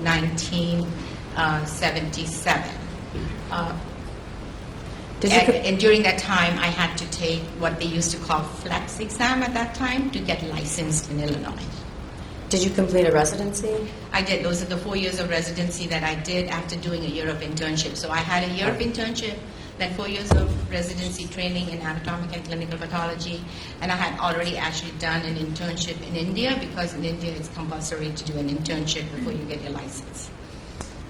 1977. And during that time, I had to take what they used to call flex exam at that time to get licensed in Illinois. Did you complete a residency? I did. Those are the 4 years of residency that I did after doing a year of internship. So I had a year of internship, then 4 years of residency training in anatomic and clinical pathology, and I had already actually done an internship in India, because in India it's compulsory to do an internship before you get your license.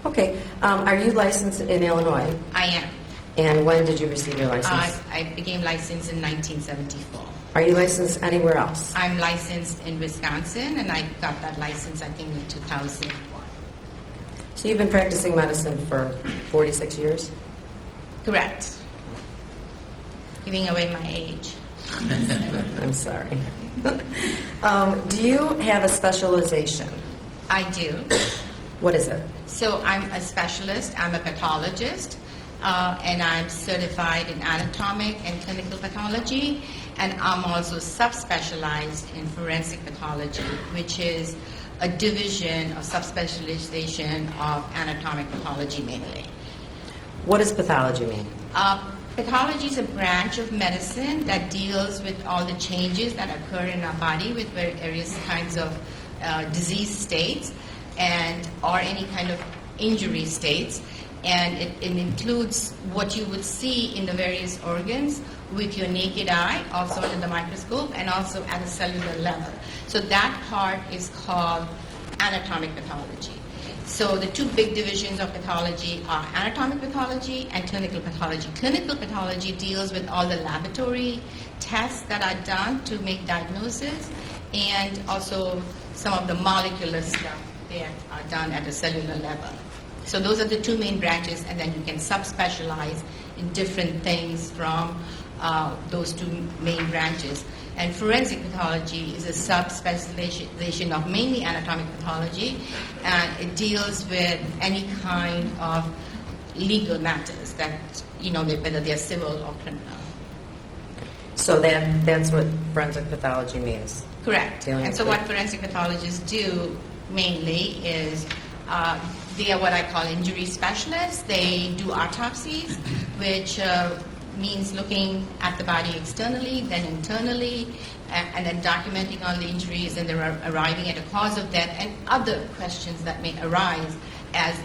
Okay. Are you licensed in Illinois? I am. And when did you receive your license? I became licensed in 1974. Are you licensed anywhere else? I'm licensed in Wisconsin, and I got that license, I think, in 2001. So you've been practicing medicine for 46 years? Correct. Giving away my age. I'm sorry. Do you have a specialization? I do. What is it? So I'm a specialist. I'm a pathologist, and I'm certified in anatomic and clinical pathology, and I'm also subspecialized in forensic pathology, which is a division or subspecialization of anatomic pathology mainly. What does pathology mean? Pathology is a branch of medicine that deals with all the changes that occur in our body with various kinds of disease states or any kind of injury states. And it includes what you would see in the various organs with your naked eye, also under the microscope, and also at a cellular level. So that part is called anatomic pathology. So the two big divisions of pathology are anatomic pathology and clinical pathology. Clinical pathology deals with all the laboratory tests that are done to make diagnosis, and also some of the molecular stuff that are done at a cellular level. So those are the two main branches, and then you can subspecialize in different things from those two main branches. And forensic pathology is a subspecialization of mainly anatomic pathology, and it deals with any kind of legal matters that, whether they're civil or criminal. So that's what forensic pathology means? Correct. And so what forensic pathologists do mainly is they are what I call injury specialists. They do autopsies, which means looking at the body externally, then internally, and then documenting all the injuries, and they're arriving at a cause of death and other questions that may arise as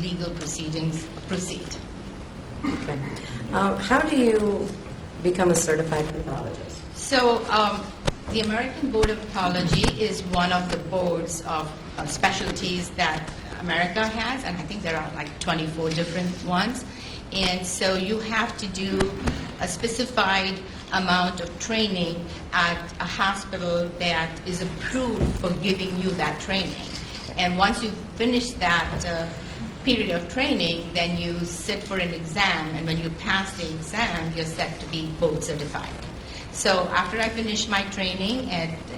legal proceedings proceed. Okay. How do you become a certified pathologist? So the American Board of Pathology is one of the boards of specialties that America has, and I think there are like 24 different ones. And so you have to do a specified amount of training at a hospital that is approved for giving you that training. And once you finish that period of training, then you sit for an exam, and when you pass the exam, you're set to be board certified. So after I finished my training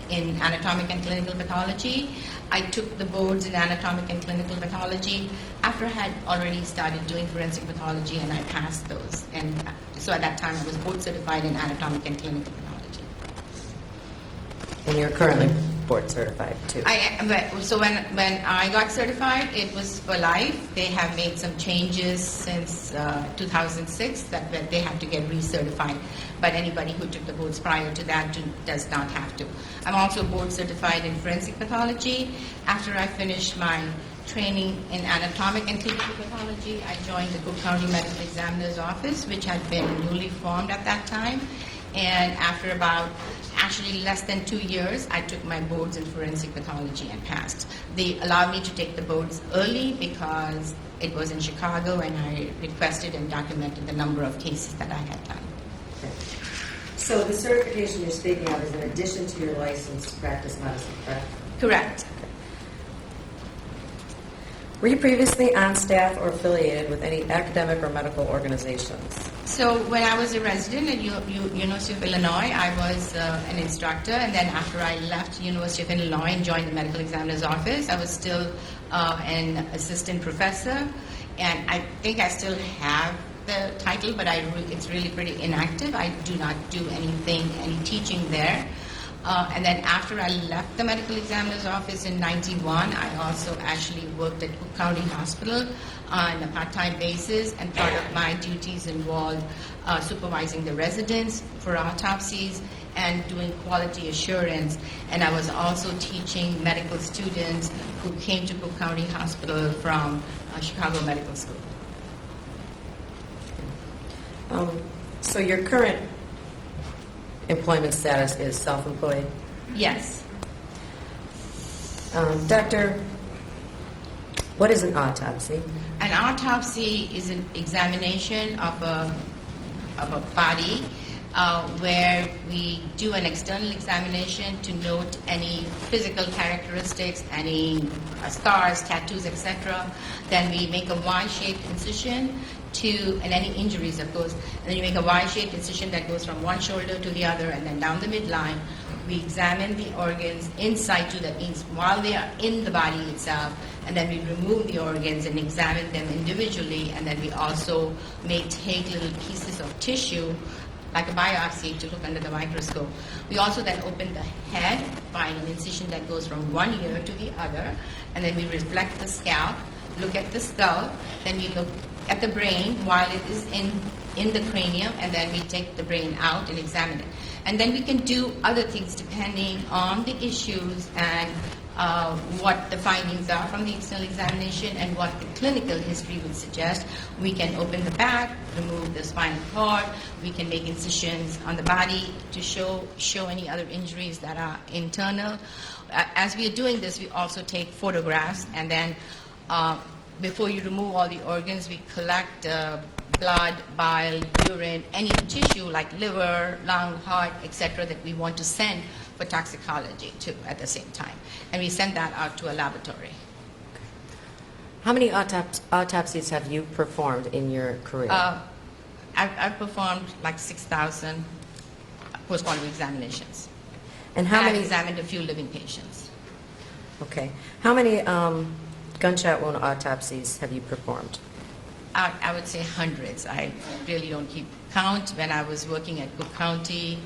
in anatomic and clinical pathology, I took the boards in anatomic and clinical pathology after I had already started doing forensic pathology, and I passed those. And so at that time, I was board certified in anatomic and clinical pathology. And you're currently board certified too? So when I got certified, it was for life. They have made some changes since 2006 that they have to get recertified. But anybody who took the boards prior to that does not have to. I'm also board certified in forensic pathology. After I finished my training in anatomic and clinical pathology, I joined the Cook County Medical Examiner's Office, which had been newly formed at that time. And after about less than 2 years, I took my boards in forensic pathology and passed. They allowed me to take the boards early because it was in Chicago, and I requested and documented the number of cases that I had done. Okay. So the certification you're speaking of is in addition to your license to practice medicine, correct? Correct. Okay. Were you previously on staff or affiliated with any academic or medical organizations? So when I was a resident at University of Illinois, I was an instructor, and then after I left University of Illinois and joined the medical examiner's office, I was still an assistant professor, and I think I still have the title, but it's really pretty inactive. I do not do any teaching there. And then after I left the medical examiner's office in 91, I also actually worked at Cook County Hospital on a part-time basis, and part of my duties involved supervising the residents for autopsies and doing quality assurance. And I was also teaching medical students who came to Cook County Hospital from Chicago Medical School. So your current employment status is self-employed? Yes. Doctor, what is an autopsy? An autopsy is an examination of a body where we do an external examination to note any physical characteristics, any scars, tattoos, etc. Then we make a Y-shaped incision and any injuries, of course. And then you make a Y-shaped incision that goes from one shoulder to the other and then down the midline. We examine the organs in situ, that means while they are in the body itself, and then we remove the organs and examine them individually, and then we also may take little pieces of tissue, like a biopsy, to look under the microscope. We also then open the head by an incision that goes from one ear to the other, and then we reflect the scalp, look at the skull, then we look at the brain while it is in the cranium, and then we take the brain out and examine it. And then we can do other things depending on the issues and what the findings are from the external examination and what the clinical history would suggest. We can open the back, remove the spinal cord, we can make incisions on the body to show any other injuries that are internal. As we are doing this, we also take photographs, and then before you remove all the organs, we collect blood, bile, urine, any tissue like liver, lung, heart, etc. that we want to send for toxicology too at the same time. And we send that out to a laboratory. How many autopsies have you performed in your career? I've performed like 6,000 postmortem examinations. And how many? I've examined a few living patients. Okay. How many gunshot wound autopsies have you performed? I would say hundreds. I really don't keep count. When I was working at Cook County,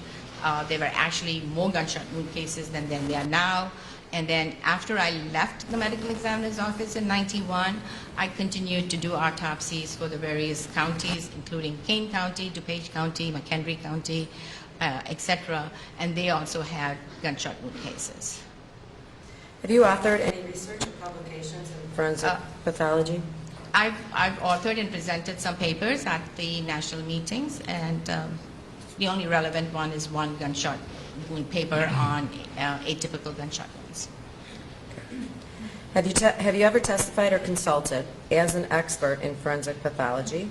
there were actually more gunshot wound cases than there are now. And then after I left the medical examiner's office in 91, I continued to do autopsies for the various counties, including Kane County, DuPage County, McHenry County, etc. And they also had gunshot wound cases. Have you authored any research or publications in forensic pathology? I've authored and presented some papers at the national meetings, and the only relevant one is one gunshot wound paper on atypical gunshot wounds. Have you ever testified or consulted as an expert in forensic pathology?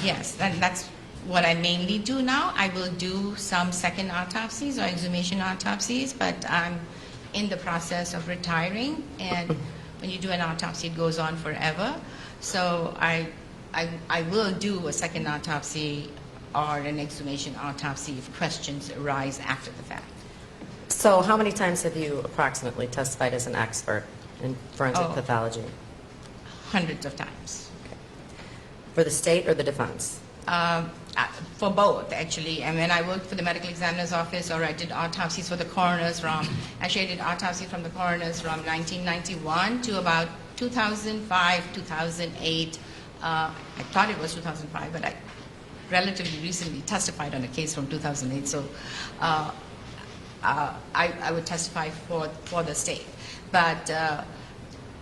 Yes, and that's what I mainly do now. I will do some second autopsies or exhumation autopsies, but I'm in the process of retiring, and when you do an autopsy, it goes on forever. So I will do a second autopsy or an exhumation autopsy if questions arise after the fact. So how many times have you approximately testified as an expert in forensic pathology? Hundreds of times. Okay. For the state or the defense? For both, actually. And when I worked for the medical examiner's office, or I did autopsies for the coroners actually I did autopsy from the coroners from 1991 to about 2005, 2008. I thought it was 2005, but I relatively recently testified on a case from 2008. So I would testify for the state. But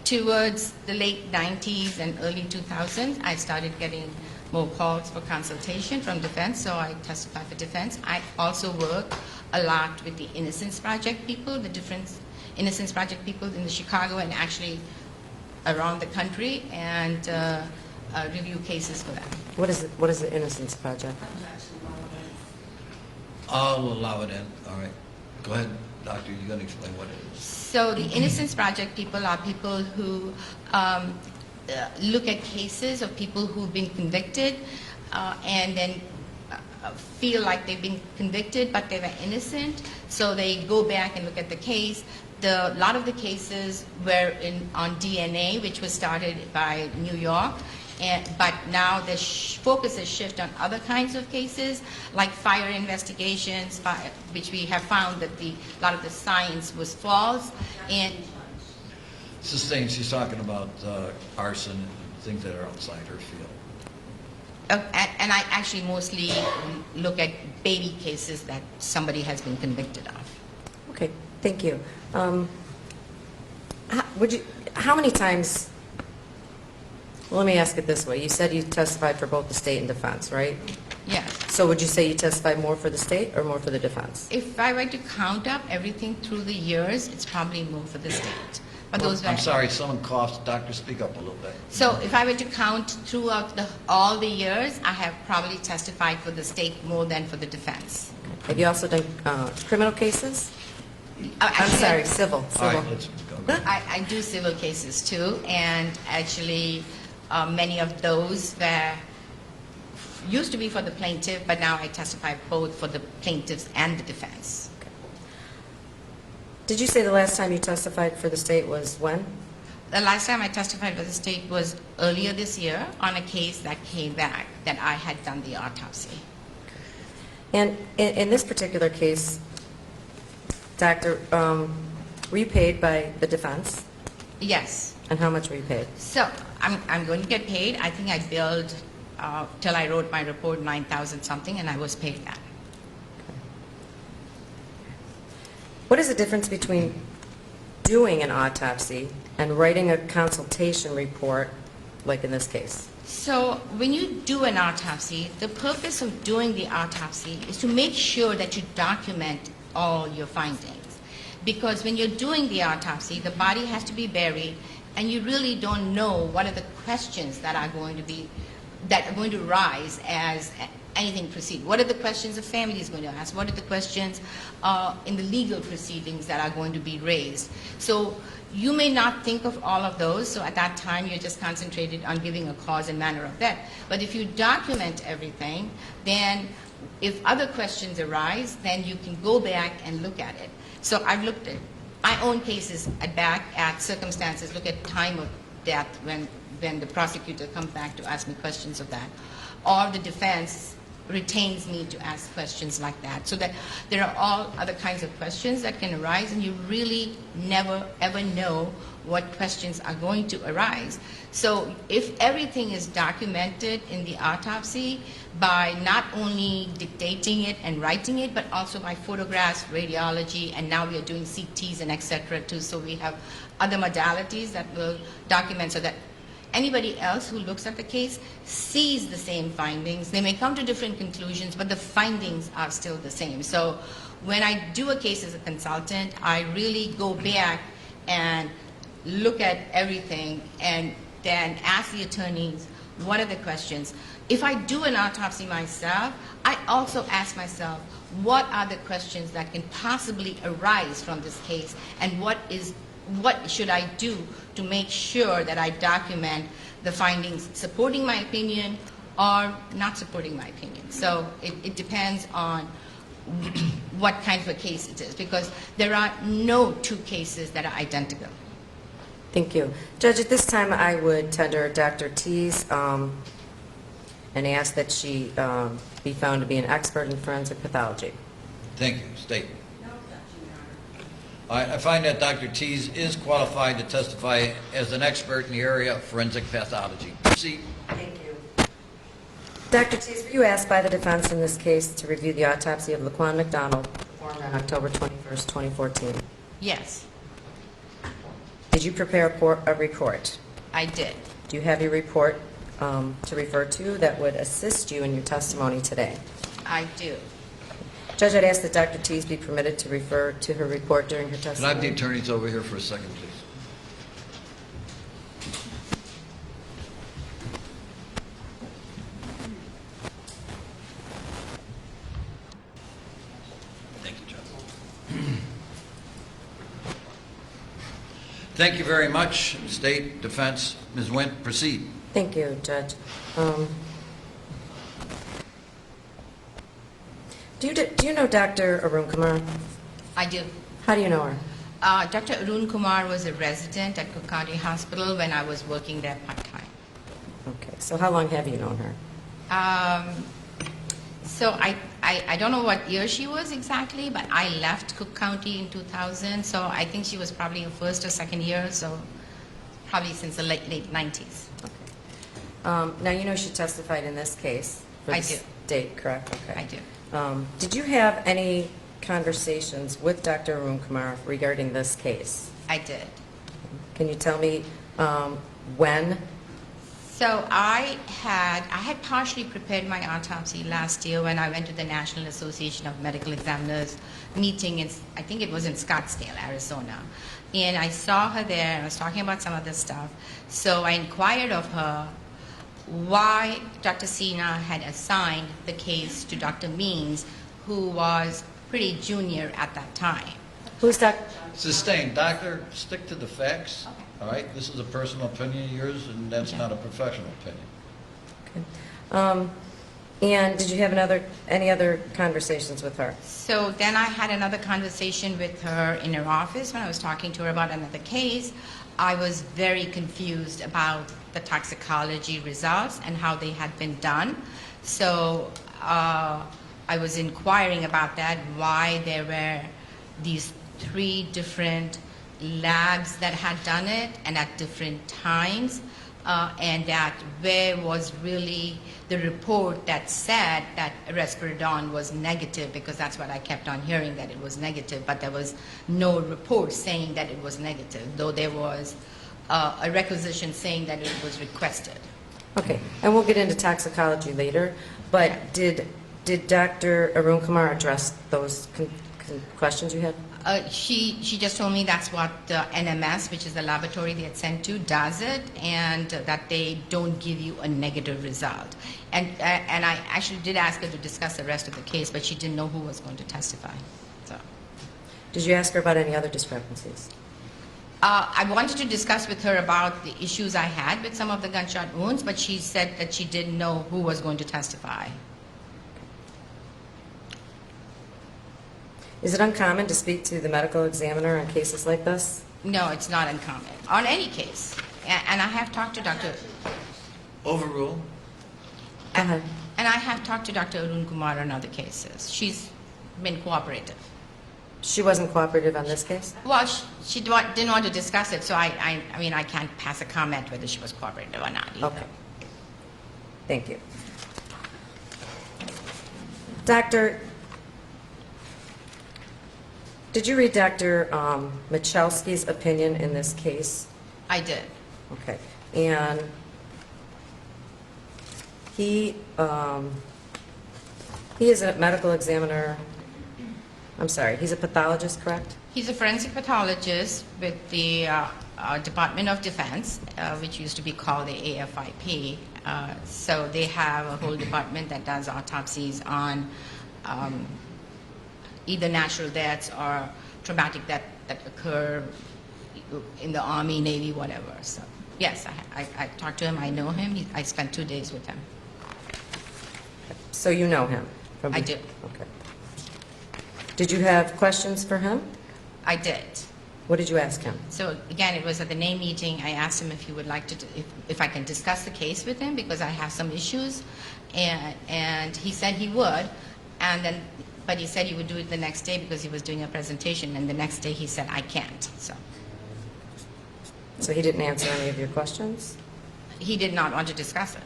towards the late 90s and early 2000s, I started getting more calls for consultation from defense, so I testify for defense. I also work a lot with the Innocence Project people, the different Innocence Project people in Chicago and actually around the country, and review cases for them. What is the Innocence Project? I'll allow it in. All right. Go ahead, doctor. You're going to explain what it is. So the Innocence Project people are people who look at cases of people who've been convicted and then feel like they've been convicted but they were innocent. So they go back and look at the case. A lot of the cases were on DNA, which was started by New York, But now the focus has shifted on other kinds of cases, like fire investigations, which we have found that a lot of the science was false. And Sustained, she's talking about arson and things that are outside her field. and I actually mostly look at baby cases that somebody has been convicted of. Okay, thank you. How many times, well, let me ask it this way. You said you testified for both the state and defense, right? Yes. So would you say you testified more for the state or more for the defense? If I were to count up everything through the years, it's probably more for the state. But those I'm were- sorry, someone coughed. Doctor, speak up a little bit. So if I were to count throughout all the years, I have probably testified for the state more than for the defense. Have you also done criminal cases? I'm Actually, sorry, civil. All right, let's go. I do civil cases too, and actually many of those used to be for the plaintiff, but now I testify both for the plaintiffs and the defense. Did you say the last time you testified for the state was when? The last time I testified for the state was earlier this year on a case that came back that I had done the autopsy. And in this particular case, Doctor, were you paid by the defense? Yes. And how much were you paid? So I'm going to get paid. I think I billed till I wrote my report 9,000 something, and I was paid that. What is the difference between doing an autopsy and writing a consultation report, like in this case? So when you do an autopsy, the purpose of doing the autopsy is to make sure that you document all your findings. Because when you're doing the autopsy, the body has to be buried, and you really don't know what are the questions that are going to rise as anything proceed. What are the questions the family is going to ask? What are the questions in the legal proceedings that are going to be raised? So you may not think of all of those, so at that time you're just concentrated on giving a cause and manner of death. But if you document everything, then if other questions arise, then you can go back and look at it. So I've looked at my own cases back at circumstances, look at time of death when the prosecutor comes back to ask me questions of that, or the defense retains me to ask questions like that, so that there are all other kinds of questions that can arise, and you really never ever know what questions are going to arise. So if everything is documented in the autopsy by not only dictating it and writing it, but also by photographs, radiology, and now we are doing CTs and etc. too, so we have other modalities that will document so that anybody else who looks at the case sees the same findings. They may come to different conclusions, but the findings are still the same. So when I do a case as a consultant, I really go back and look at everything and then ask the attorneys, what are the questions? If I do an autopsy myself, I also ask myself, what are the questions that can possibly arise from this case, and what should I do to make sure that I document the findings supporting my opinion or not supporting my opinion. So it depends on what kind of a case it is, because there are no two cases that are identical. Thank you. Judge, at this time I would tender Dr. Tease and ask that she be found to be an expert in forensic pathology. Thank you. State. I find that Dr. Tease is qualified to testify as an expert in the area of forensic pathology. Proceed. Thank you. Dr. Tease, were you asked by the defense in this case to review the autopsy of Laquan McDonald performed on October 21st, 2014? Yes, Did you prepare a report? I did. Do you have your report to refer to that would assist you in your testimony today? I do. Judge, I'd ask that Dr. Tease be permitted to refer to her report during her Can I testimony. have the attorneys over here for a second, please? Thank you, Judge. Thank you very much. State, defense, Ms. Wendt, proceed. Thank you, Judge. Do you know Dr. Arun Kumar? I do. How do you know her? Dr. Arun Kumar was a resident at Cook County Hospital when I was working there part-time. Okay, so how long have you known her? So I don't know what year she was exactly, but I left Cook County in 2000, so I think she was probably in first or second year, so probably since the late 90s. Now, you know she testified in this case for I the do. state, correct? Okay. I do. Did you have any conversations with Dr. Arun Kumar regarding this case? I did. Can you tell me when? So I had partially prepared my autopsy last year when I went to the National Association of Medical Examiners meeting in, I think it was in Scottsdale, Arizona. And I saw her there and I was talking about some of this stuff. So I inquired of her why Dr. Sina had assigned the case to Dr. Means, who was pretty junior at that time. Who's Dr.? Sustained. Doctor, stick to the facts, all right? This is a personal opinion of yours, and that's not a professional opinion. Okay. And did you have any other conversations with her? So then I had another conversation with her in her office when I was talking to her about another case. I was very confused about the toxicology results and how they had been done. So I was inquiring about that, why there were these 3 different labs that had done it and at different times, and that where was really the report that said that risperidone was negative, because that's what I kept on hearing, that it was negative, but there was no report saying that it was negative, though there was a requisition saying that it was requested. Okay, and we'll get into toxicology later, but did Dr. Arun Kumar address those questions you had? She just told me that's what the NMS, which is the laboratory they had sent to, does it, and that they don't give you a negative result. And I actually did ask her to discuss the rest of the case, but she didn't know who was going to testify. So Did you ask her about any other discrepancies? I wanted to discuss with her about the issues I had with some of the gunshot wounds, but she said that she didn't know who was going to testify. Is it uncommon to speak to the medical examiner on cases like this? No, it's not uncommon on any case. And I have talked to Dr. Overrule. Go ahead. And I have talked to Dr. Arun Kumar on other cases. She's been cooperative. She wasn't cooperative on this case? Well, she didn't want to discuss it, so I mean, I can't pass a comment whether she was cooperative or not either. Okay. Thank you. Doctor, did you read Dr. Michalski's opinion in this case? I did. Okay. And he is a medical examiner. I'm sorry, he's a pathologist, correct? He's a forensic pathologist with the Department of Defense, which used to be called the AFIP. So they have a whole department that does autopsies on either natural deaths or traumatic death that occur in the Army, Navy, whatever. So yes, I talked to him. I know him. I spent 2 days with him. So you know him? I do. Okay. Did you have questions for him? I did. What did you ask him? So again, it was at the May meeting. I asked him if he would like to, if I can discuss the case with him because I have some issues, and he said he would, and then, but he said he would do it the next day because he was doing a presentation, and the next day he said I can't. So he didn't answer any of your questions? He did not want to discuss it.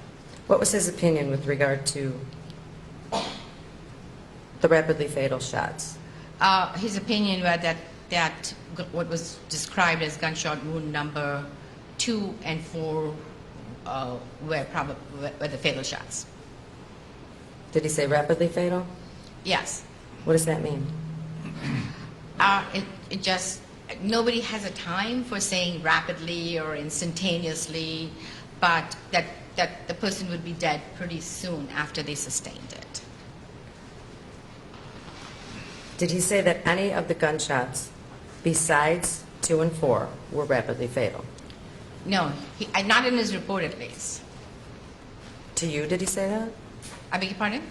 What was his opinion with regard to the rapidly fatal shots? His opinion was that what was described as gunshot wound number 2 and 4 were the fatal shots. Did he say rapidly fatal? Yes. What does that mean? It just, nobody has a time for saying rapidly or instantaneously, but that the person would be dead pretty soon after they sustained it. Did he say that any of the gunshots besides 2 and 4 were rapidly fatal? No, not in his report at least. To you, did he say that? I beg your pardon?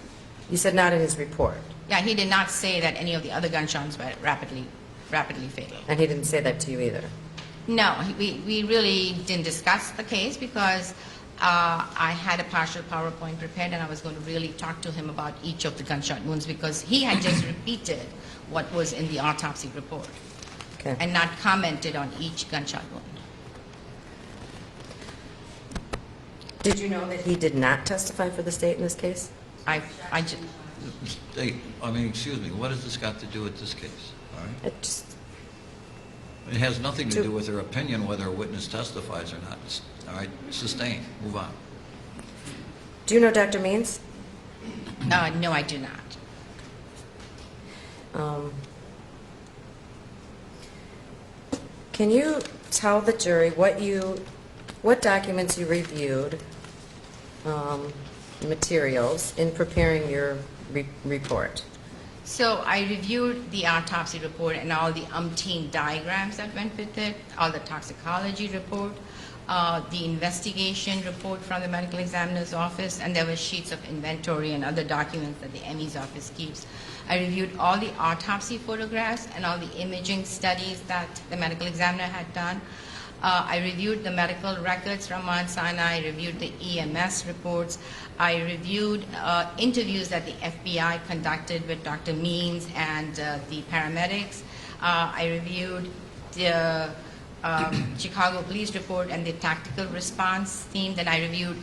You said not in his report. Yeah, he did not say that any of the other gunshots were rapidly fatal. And he didn't say that to you either? No, we really didn't discuss the case because I had a partial PowerPoint prepared, and I was going to really talk to him about each of the gunshot wounds because he had just repeated what was in the autopsy report Okay. and not commented on each gunshot wound. Did you know that he did not testify for the state in this case? I just, Excuse me, what has this got to do with this case? All right? It just, It has nothing to do with her opinion whether a witness testifies or not. All right, sustained, move on. do you know Dr. Means? no, I do not. Can you tell the jury what documents you reviewed, materials, in preparing your report? So I reviewed the autopsy report and all the umpteen diagrams that went with it, all the toxicology report, the investigation report from the medical examiner's office, and there were sheets of inventory and other documents that the ME's office keeps. I reviewed all the autopsy photographs and all the imaging studies that the medical examiner had done. I reviewed the medical records from Mount Sinai. I reviewed the EMS reports. I reviewed interviews that the FBI conducted with Dr. Means and the paramedics. I reviewed the Chicago police report and the tactical response team. Then I reviewed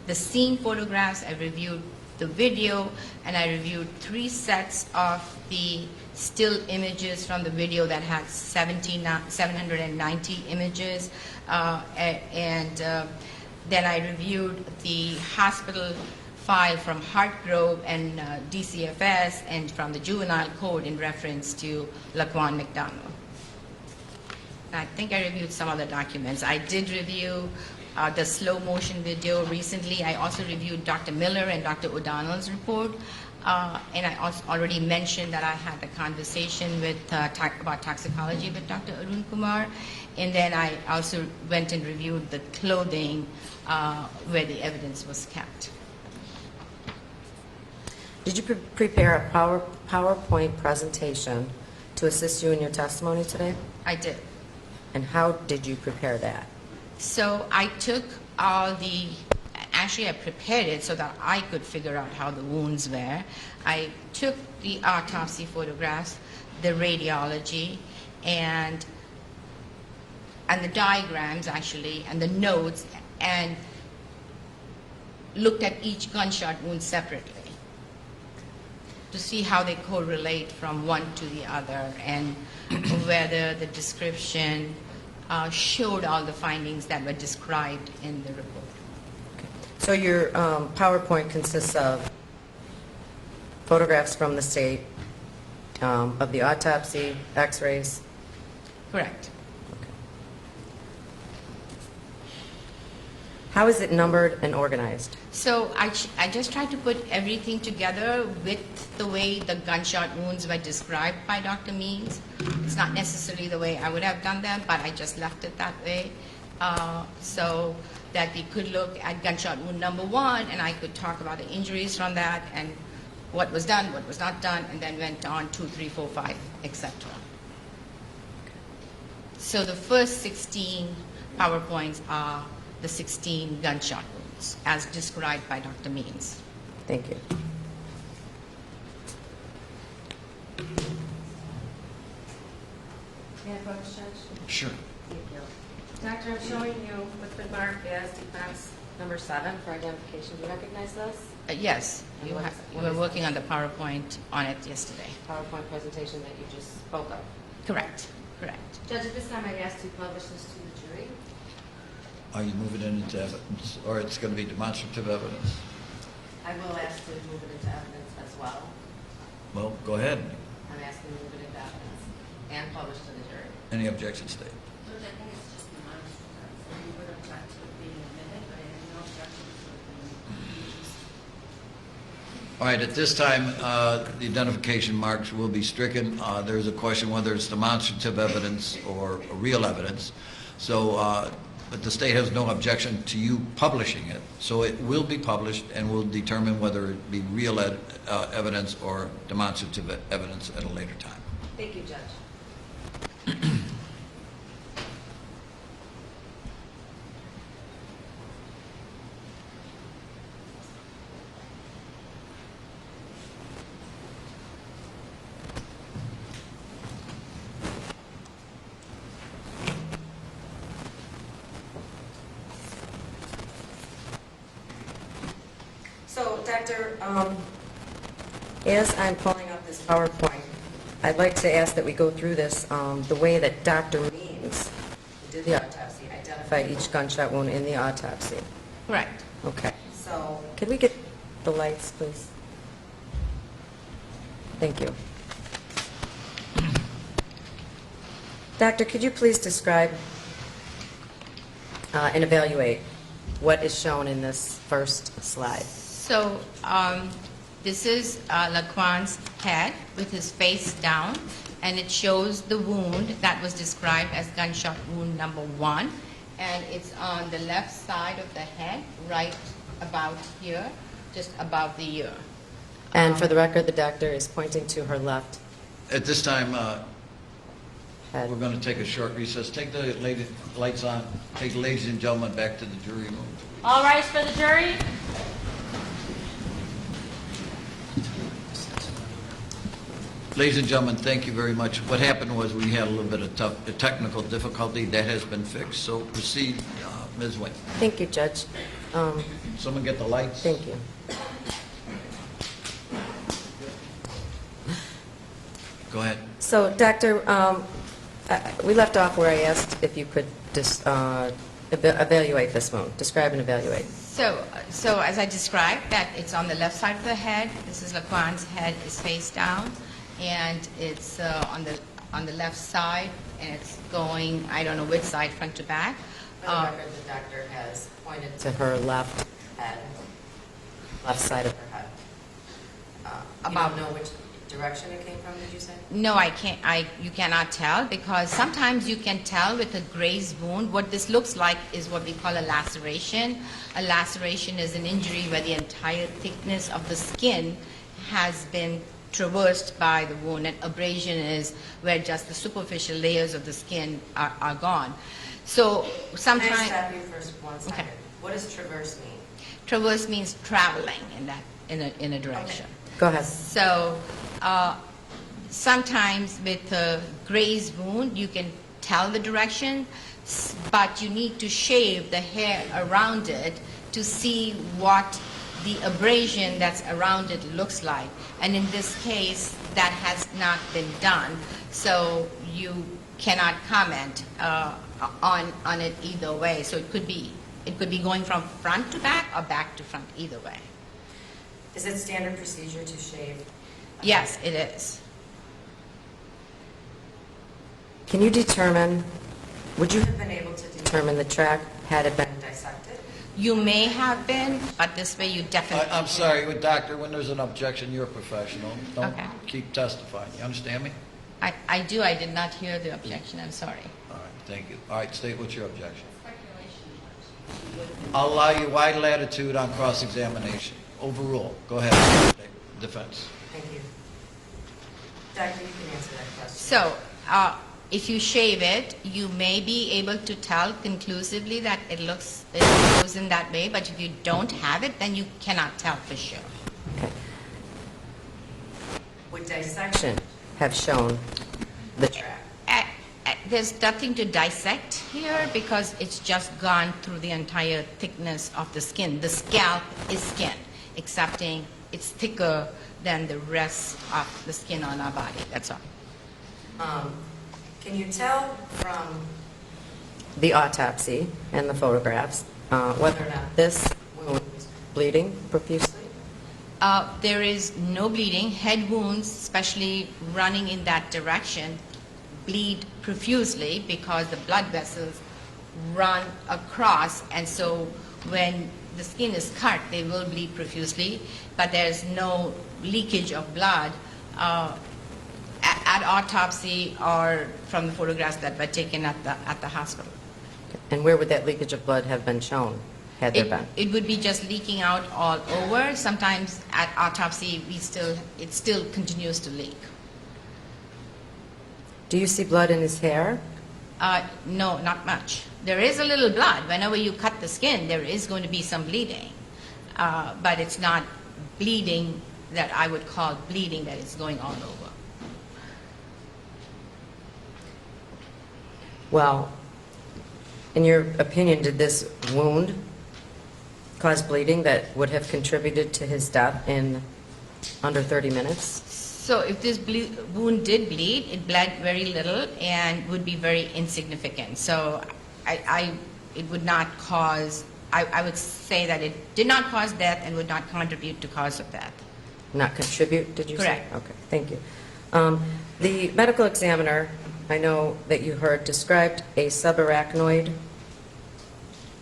the scene photographs. I reviewed the video, and I reviewed 3 sets of the still images from the video that had 790 images, then I reviewed the hospital file from Hartgrove and DCFS and from the juvenile code in reference to Laquan McDonald. I think I reviewed some other documents. I did review the slow motion video recently. I also reviewed Dr. Miller and Dr. O'Donnell's report. And I also already mentioned that I had the conversation with about toxicology with Dr. Arun Kumar. And then I also went and reviewed the clothing where the evidence was kept. Did you prepare a PowerPoint presentation to assist you in your testimony today? I did. And how did you prepare that? So I took all the, actually I prepared it so that I could figure out how the wounds were. I took the autopsy photographs, the radiology, and the diagrams actually, and the notes, and looked at each gunshot wound separately to see how they correlate from one to the other and whether the description showed all the findings that were described in the report. So your PowerPoint consists of photographs from the state, of the autopsy, x-rays? Correct. How is it numbered and organized? So I just tried to put everything together with the way the gunshot wounds were described by Dr. Means. It's not necessarily the way I would have done them, but I just left it that way so that we could look at gunshot wound number 1, and I could talk about the injuries from that and what was done, what was not done, and then went on 2, 3, 4, 5, etc. So the first 16 PowerPoints are the 16 gunshot wounds as described by Dr. Means. Thank you. May I approach, Judge? Sure. Thank you. Doctor, I'm showing you what's been marked as defense number 7 for identification. Do you recognize this? Yes, And you what ha- is- we what were is working on the PowerPoint on it yesterday. PowerPoint presentation that you just spoke of. Correct, correct. Judge, at this time I ask you to publish this to the jury. Are you moving it into evidence, or it's going to be demonstrative evidence? I will ask to move it into evidence as well. Well, go ahead. I'm asking to move it into evidence and publish to the jury. Any objections stated? Judge, I think it's just demonstrative, so we would object to it being admitted, but I have no objection to it being used. All right, at this time, the identification marks will be stricken. There's a question whether it's demonstrative evidence or real evidence. So, but the state has no objection to you publishing it. So it will be published, and we'll determine whether it be real evidence or demonstrative evidence at a later time. Thank you, Judge. Doctor, as I'm pulling up this PowerPoint, I'd like to ask that we go through this the way that Dr. Means, who did the autopsy, identified each gunshot wound in the autopsy. Correct. Okay. So, could we get the lights, please? Thank you. Doctor, could you please describe and evaluate what is shown in this first slide? So this is Laquan's head with his face down, and it shows the wound that was described as gunshot wound number 1, and it's on the left side of the head, right about here, just above the ear. And for the record, the doctor is pointing to her left At this time, head. we're going to take a short recess. Take the lights on. Take the ladies and gentlemen back to the jury room. All rise for the jury. Ladies and gentlemen, thank you very much. What happened was we had a little bit of technical difficulty. That has been fixed, so proceed, Ms. Wayne. Thank you, Judge. Someone get the lights? Thank you. Go ahead. So, Doctor, we left off where I asked if you could evaluate this wound. Describe and evaluate. So as I described, that it's on the left side of the head. This is Laquan's head is face down, and it's on the left side, and it's going, I don't know which side, front to back. For the record, the doctor has pointed to her left head, left side of her head. You About- don't know which direction it came from, did you say? No, I can't. You cannot tell, because sometimes you can tell with a grazed wound. What this looks like is what we call a laceration. A laceration is an injury where the entire thickness of the skin has been traversed by the wound, and abrasion is where just the superficial layers of the skin are gone. So Can I sometimes stop you for 1 second? Okay. What does traverse mean? traverse means traveling in a direction. Go ahead. So sometimes with a grazed wound, you can tell the direction, but you need to shave the hair around it to see what the abrasion that's around it looks like. And in this case, that has not been done, so you cannot comment on it either way. So it could be going from front to back or back to front, either way. Is it standard procedure to shave? Yes, it is. Can you determine, would you have been able to determine the track had it been dissected? You may have been, but this way you definitely. I'm sorry, doctor, when there's an objection, you're a professional. Don't Okay. keep testifying. You understand me? I do. I did not hear the objection. I'm sorry. All right, thank you. All right, state what's your objection. I'll allow you wide latitude on cross-examination. Overrule. Go ahead, defense. Thank you. Doctor, you can answer that question. So, if you shave it, you may be able to tell conclusively that it goes in that way. But if you don't have it, then you cannot tell for sure. Okay. Would dissection have shown the track? There's nothing to dissect here because it's just gone through the entire thickness of the skin. The scalp is skin, excepting it's thicker than the rest of the skin on our body. That's all. Can you tell from the autopsy and the photographs whether or not this wound is bleeding profusely? There is no bleeding. Head wounds, especially running in that direction, bleed profusely because the blood vessels run across, and so when the skin is cut, they will bleed profusely, but there's no leakage of blood at autopsy or from the photographs that were taken at the hospital. And where would that leakage of blood have been shown, had there been? It would be just leaking out all over. Sometimes at autopsy, it still continues to leak. Do you see blood in his hair? No, not much. There is a little blood. Whenever you cut the skin, there is going to be some bleeding. But it's not bleeding that I would call bleeding that is going all over. Well, in your opinion, did this wound cause bleeding that would have contributed to his death in under 30 minutes? So if this wound did bleed, it bled very little and would be very insignificant. So it would not cause, I would say that it did not cause death and would not contribute to cause of death. Not contribute, did you say? Correct. Okay, thank you. The medical examiner, I know that you heard, described a subarachnoid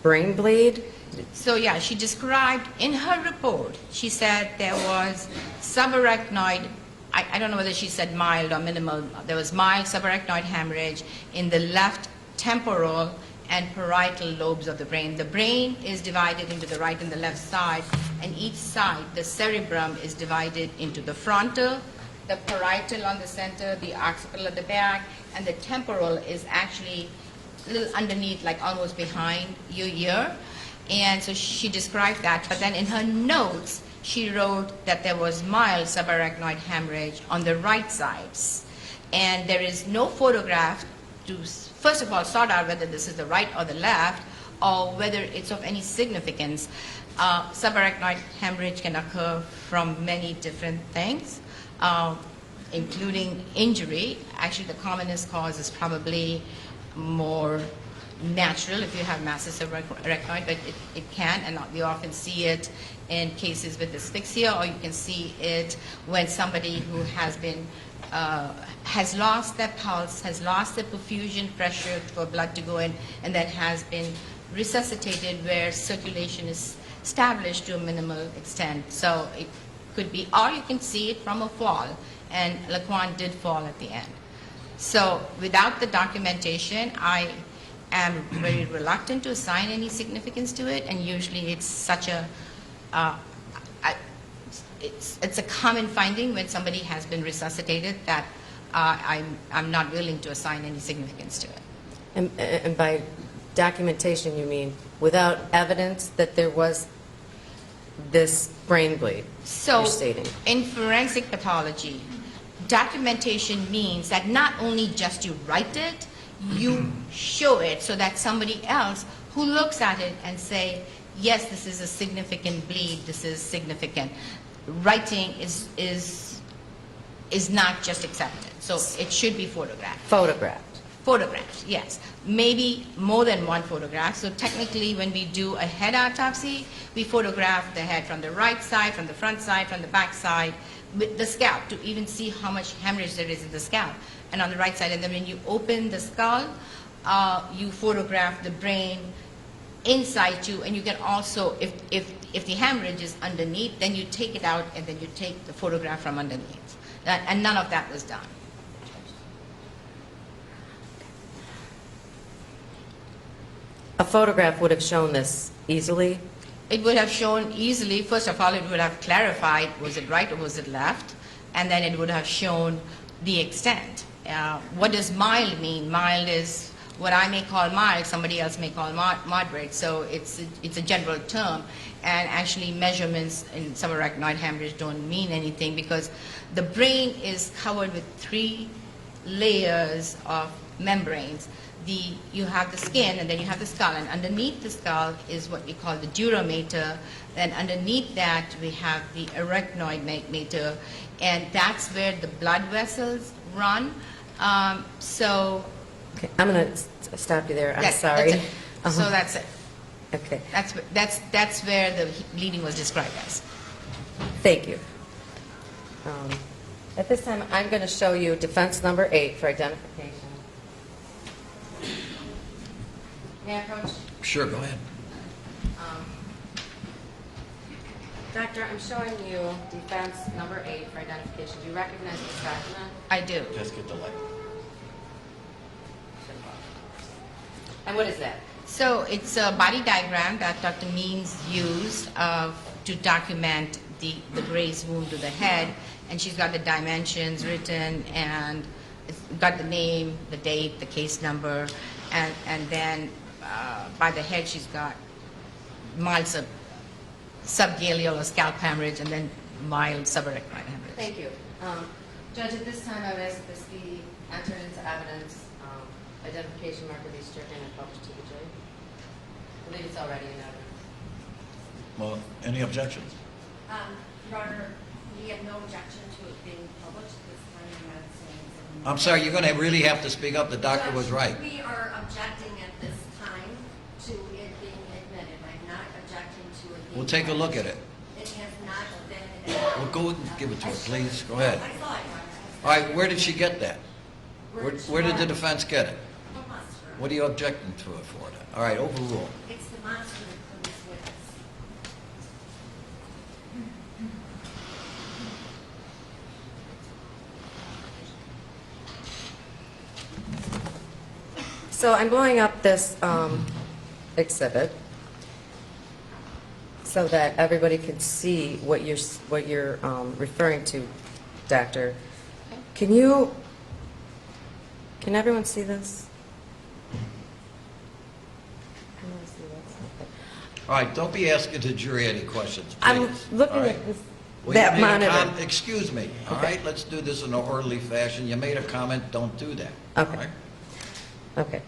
brain bleed. So yeah, she described in her report, she said there was subarachnoid, I don't know whether she said mild or minimal, there was mild subarachnoid hemorrhage in the left temporal and parietal lobes of the brain. The brain is divided into the right and the left side, and each side, the cerebrum, is divided into the frontal, the parietal on the center, the occipital at the back, and the temporal is actually a little underneath, like almost behind your ear. And so she described that, but then in her notes, she wrote that there was mild subarachnoid hemorrhage on the right sides. And there is no photograph to, first of all, sort out whether this is the right or the left, or whether it's of any significance. Subarachnoid hemorrhage can occur from many different things, including injury. Actually, the commonest cause is probably more natural if you have massive subarachnoid, but it can, and we often see it in cases with asphyxia, or you can see it when somebody who has been has lost their pulse, has lost their perfusion pressure for blood to go in, and that has been resuscitated where circulation is established to a minimal extent. So it could be, or you can see it from a fall, and Laquan did fall at the end. So without the documentation, I am very reluctant to assign any significance to it, and usually it's such a it's a common finding when somebody has been resuscitated that I'm not willing to assign any significance to it. And by documentation, you mean without evidence that there was this brain bleed, So you're stating? in forensic pathology, documentation means that not only just you write it, you show it so that somebody else who looks at it and say, yes, this is a significant bleed, this is significant. Writing is not just accepted, so it should be photographed. Photographed. Photographs, yes. Maybe more than one photograph. So technically, when we do a head autopsy, we photograph the head from the right side, from the front side, from the back side, with the scalp to even see how much hemorrhage there is in the scalp. And on the right side, and then when you open the skull, you photograph the brain inside you, and you can also, if the hemorrhage is underneath, then you take it out, and then you take the photograph from underneath. And none of that was done. A photograph would have shown this easily? It would have shown easily, first of all, it would have clarified, was it right or was it left? And then it would have shown the extent. What does mild mean? Mild is what I may call mild, somebody else may call moderate. So it's a general term. And actually measurements in subarachnoid hemorrhage don't mean anything because the brain is covered with 3 layers of membranes. You have the skin, and then you have the skull, and underneath the skull is what we call the dura mater. Then underneath that we have the arachnoid mater, and that's where the blood vessels run. Okay, I'm going to stop you there. I'm sorry. That's it. So that's it. Okay, That's where the bleeding was described as. thank you. At this time, I'm going to show you defense number 8 for identification. May I approach? Sure, go ahead. Doctor, I'm showing you defense number 8 for identification. Do you recognize this document? I do. Just get the light. And what is that? So it's a body diagram that Dr. Means used to document the grazed wound to the head, and she's got the dimensions written, and it's got the name, the date, the case number, and then by the head she's got mild subgaleal or scalp hemorrhage, and then mild subarachnoid hemorrhage. Thank you. Judge, at this time, I would ask that this be entered into evidence. Identification marker be stricken and published to the jury. I believe it's already in evidence. Well, any objections? Your Honor, we have no objection to it being published this time in medicine. I'm sorry, you're going to really have to speak up. The doctor was right. We are objecting at this time to it being admitted. I'm not objecting to it being. We'll take a look at it. It has not been. We'll go and give it to her, please. Go ahead. I saw it, Your Honor. All right, where did she get that? Where did the defense get it? The monster. What are you objecting to it for then? All right, overrule. It's the monster that comes with us. So I'm blowing up this exhibit so that everybody can see what you're referring to, Doctor. Can everyone see this? Can everyone see this? Okay. All right, don't be asking the jury any questions, please. I'm looking All right? at this, Well, that you made a monitor. excuse me, all Okay. right? Let's do this in an orderly fashion. You made a comment, don't do that. all Okay. right? Okay.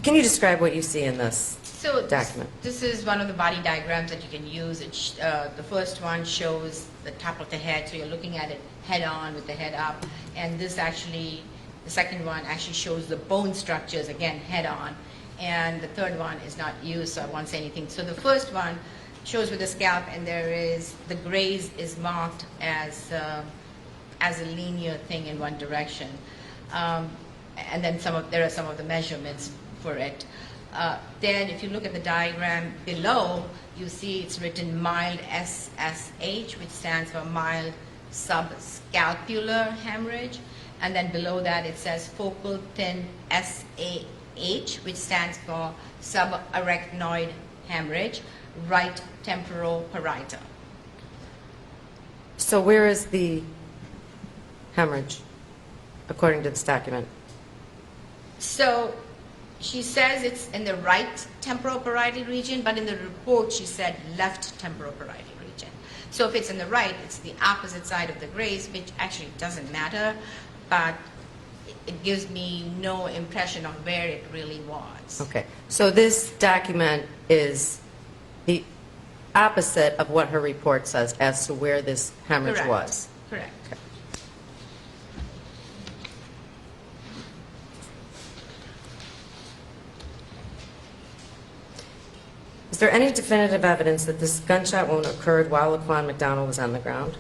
Can you describe what you see in this So document? this is one of the body diagrams that you can use. The first one shows the top of the head, so you're looking at it head on with the head up. And this actually, the second one actually shows the bone structures, again, head on. And the third one is not used, so I won't say anything. So the first one shows with the scalp, and the graze is marked as a linear thing in one direction. And then there are some of the measurements for it. Then if you look at the diagram below, you see it's written mild SSH, which stands for mild subscalpular hemorrhage. And then below that it says focal thin SAH, which stands for subarachnoid hemorrhage, right temporoparietal. So where is the hemorrhage, according to this document? So she says it's in the right temporoparietal region, but in the report she said left temporoparietal region. So if it's in the right, it's the opposite side of the graze, which actually doesn't matter, but it gives me no impression of where it really was. Okay, so this document is the opposite of what her report says as to where this hemorrhage Correct. was. Correct. Okay. Is there any definitive evidence that this gunshot wound occurred while Laquan McDonald was on the ground?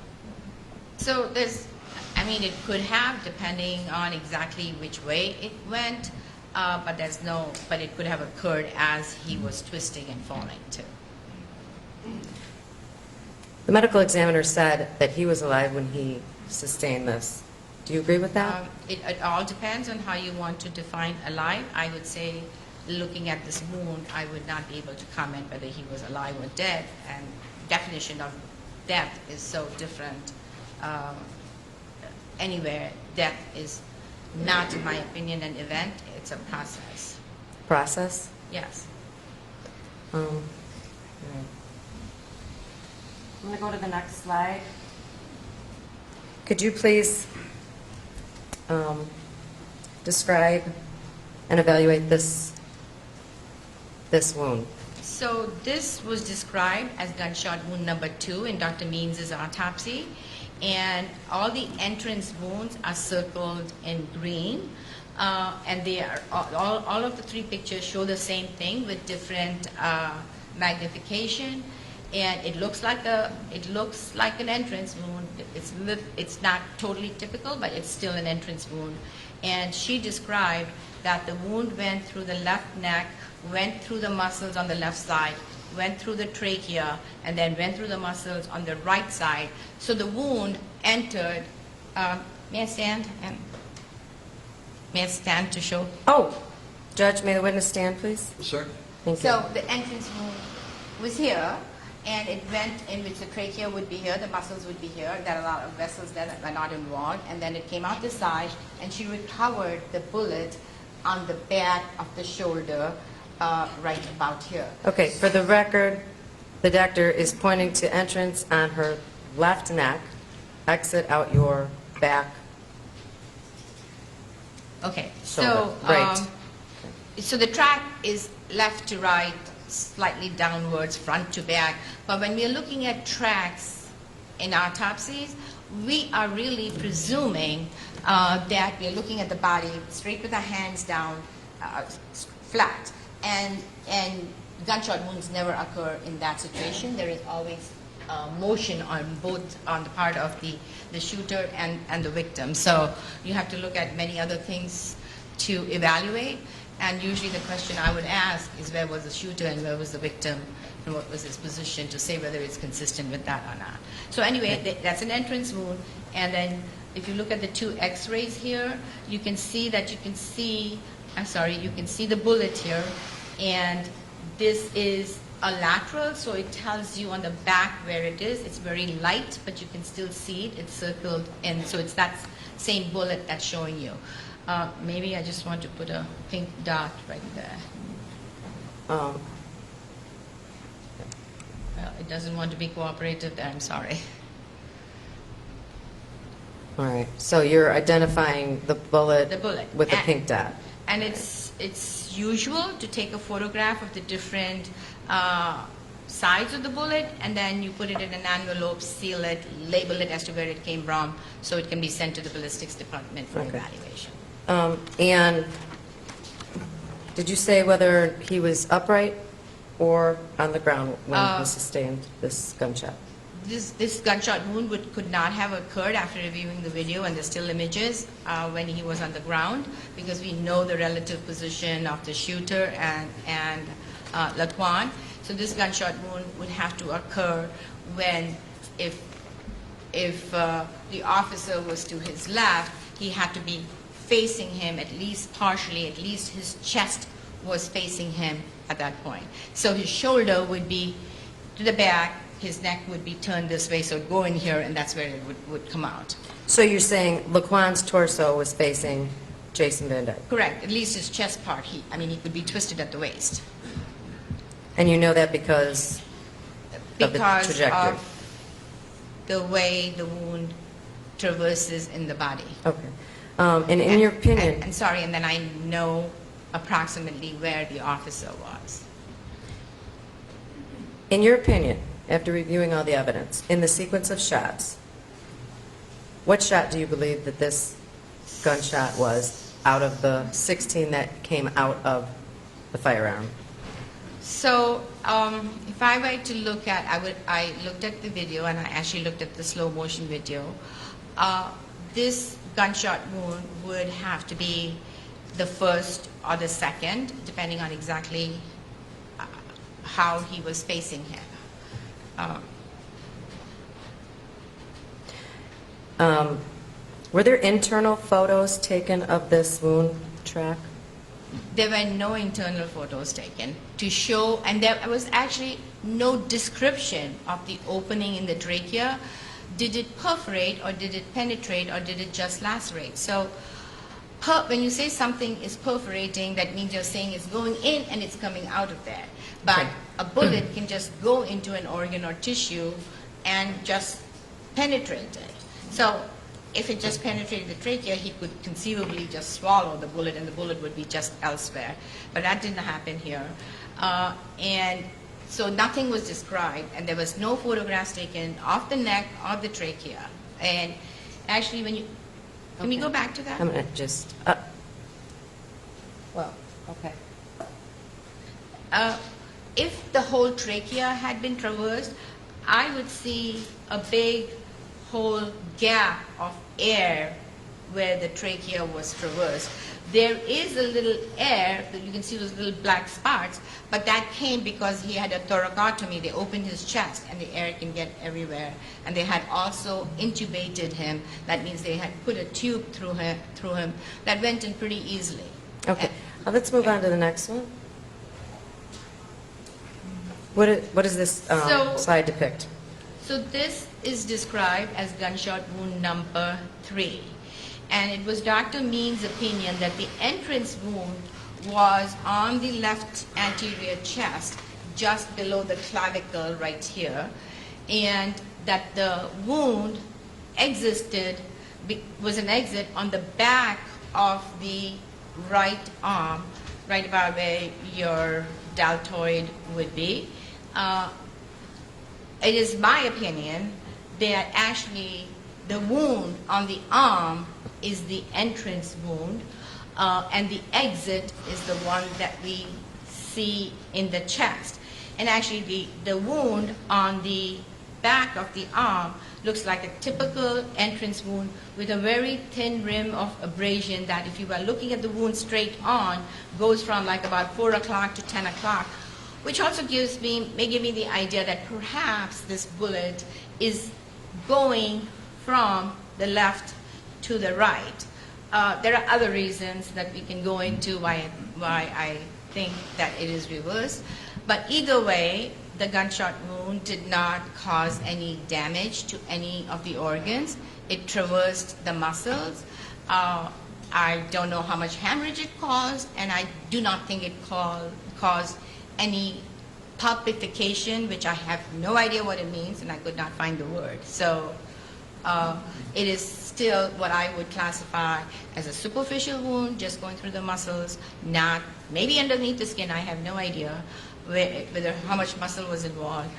So it could have, depending on exactly which way it went, but it could have occurred as he was twisting and falling too. The medical examiner said that he was alive when he sustained this. Do you agree with that? It all depends on how you want to define alive. I would say, looking at this wound, I would not be able to comment whether he was alive or dead. And definition of death is so different anywhere. Death is not, in my opinion, an event. It's a process. Process? Yes. All right. I'm going to go to the next slide. Could you please describe and evaluate this wound? So this was described as gunshot wound number 2 in Dr. Means' autopsy. And all the entrance wounds are circled in green. And they are all of the 3 pictures show the same thing with different magnification. And it looks like an entrance wound. It's not totally typical, but it's still an entrance wound. And she described that the wound went through the left neck, went through the muscles on the left side, went through the trachea, and then went through the muscles on the right side. So the wound entered. May I stand? And may I stand to show? Oh, Judge, may the witness stand, please? Sir? Thank you. So the entrance wound was here, and it went in which the trachea would be here, the muscles would be here. There are a lot of vessels that are not involved, and then it came out the side, and she recovered the bullet on the back of the shoulder, right about here. Okay, for the record, the doctor is pointing to entrance on her left neck, exit out your back. Okay, Shoulder. so Right. so the track is left to right, slightly downwards, front to back. But when we are looking at tracks in autopsies, we are really presuming that we are looking at the body straight with our hands down, flat. And gunshot wounds never occur in that situation. There is always motion on the part of the shooter and the victim. So you have to look at many other things to evaluate. And usually the question I would ask is where was the shooter and where was the victim and what was his position to say whether it's consistent with that or not. So anyway, that's an entrance wound. And then if you look at the two x-rays here, you can see that you can see the bullet here. And this is a lateral, so it tells you on the back where it is. It's very light, but you can still see it. It's circled in, so it's that same bullet that's showing you. Maybe I just want to put a pink dot right there. Well, it doesn't want to be cooperative there, I'm sorry. All right, so you're identifying the bullet, with a pink dot. And it's usual to take a photograph of the different sides of the bullet, and then you put it in an envelope, seal it, label it as to where it came from, so it can be sent to the ballistics department for evaluation. And did you say whether he was upright or on the ground when he sustained this gunshot? This gunshot wound could not have occurred after reviewing the video, and there's still images when he was on the ground, because we know the relative position of the shooter and Laquan. So this gunshot wound would have to occur when, if the officer was to his left, he had to be facing him at least partially, at least his chest was facing him at that point. So his shoulder would be to the back, his neck would be turned this way, so it'd go in here, and that's where it would come out. So you're saying Laquan's torso was facing Jason Van Dyke? Correct, at least his chest part, he could be twisted at the waist. And you know that because of the trajectory? Of the way the wound traverses in the body. Okay. And in your opinion... And sorry, and then I know approximately where the officer was. In your opinion, after reviewing all the evidence, in the sequence of shots, what shot do you believe that this gunshot was out of the 16 that came out of the firearm? So if I were to look at, I looked at the video, and I actually looked at the slow motion video. This gunshot wound would have to be the first or the second, depending on exactly how he was facing him. Were there internal photos taken of this wound track? There were no internal photos taken to show, and there was actually no description of the opening in the trachea. Did it perforate, or did it penetrate, or did it just lacerate? So when you say something is perforating, that means you're saying it's going in and it's coming out of there. But a bullet can just go into an organ or tissue and just penetrate it. So if it just penetrated the trachea, he could conceivably just swallow the bullet, and the bullet would be just elsewhere. But that didn't happen here. And so nothing was described, and there was no photographs taken of the neck or the trachea. And actually, when you... Can we go back to that? I'm going to just... well, okay. If the whole trachea had been traversed, I would see a big whole gap of air where the trachea was traversed. There is a little air, you can see those little black spots, but that came because he had a thoracotomy. They opened his chest, and the air can get everywhere. And they had also intubated him. That means they had put a tube through him that went in pretty easily. Okay. Let's move on to the next one. What does this slide depict? So this is described as gunshot wound number 3. And it was Dr. Means' opinion that the entrance wound was on the left anterior chest, just below the clavicle right here, and that the wound was an exit on the back of the right arm right about where your deltoid would be. It is my opinion that actually the wound on the arm is the entrance wound, and the exit is the one that we see in the chest. And actually the wound on the back of the arm looks like a typical entrance wound with a very thin rim of abrasion that, if you were looking at the wound straight on, goes from like about 4 o'clock to 10 o'clock, which also may give me the idea that perhaps this bullet is going from the left to the right. There are other reasons that we can go into why I think that it is reversed. But either way, the gunshot wound did not cause any damage to any of the organs. It traversed the muscles. I don't know how much hemorrhage it caused, and I do not think it caused any pulpification, which I have no idea what it means, and I could not find the word. So it is still what I would classify as a superficial wound, just going through the muscles, not maybe underneath the skin. I have no idea whether how much muscle was involved,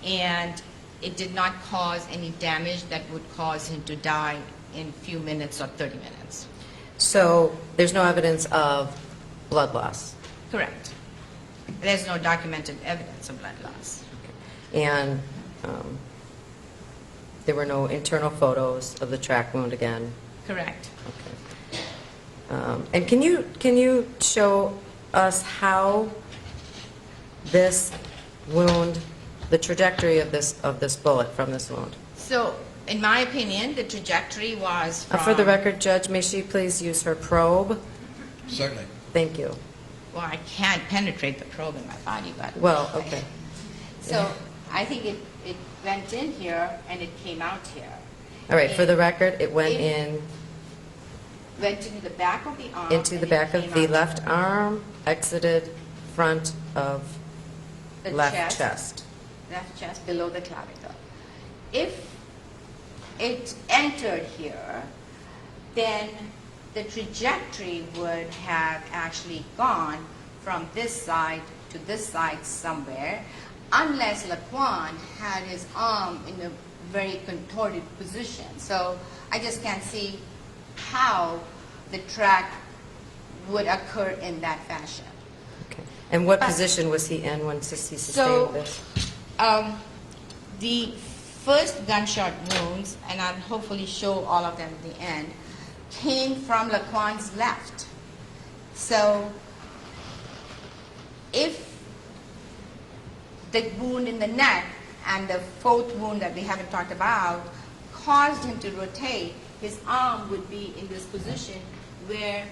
and it did not cause any damage that would cause him to die in a few minutes or 30 minutes. So there's no evidence of blood loss? Correct. There's no documented evidence of blood loss. And there were no internal photos of the track wound again? Correct. Okay. And can you show us how this wound, the trajectory of this bullet from this wound? So, in my opinion, the trajectory was from... For the record, Judge, may she please use her probe? Certainly. Thank you. Well, I can't penetrate the probe in my body, but... Well, okay. So, I think it went in here and it came out here. All right, for the record, it went in Went into the back of the arm. into the and it back of came the out left arm, exited front of the left chest. Left chest, below the clavicle. If it entered here, then the trajectory would have actually gone from this side to this side somewhere, unless Laquan had his arm in a very contorted position. So I just can't see how the track would occur in that fashion. Okay. And what But- position was he in when he sustained So, this? the first gunshot wounds, and I'll hopefully show all of them at the end, came from Laquan's left. So, if the wound in the neck and the fourth wound that we haven't talked about caused him to rotate, his arm would be in this position where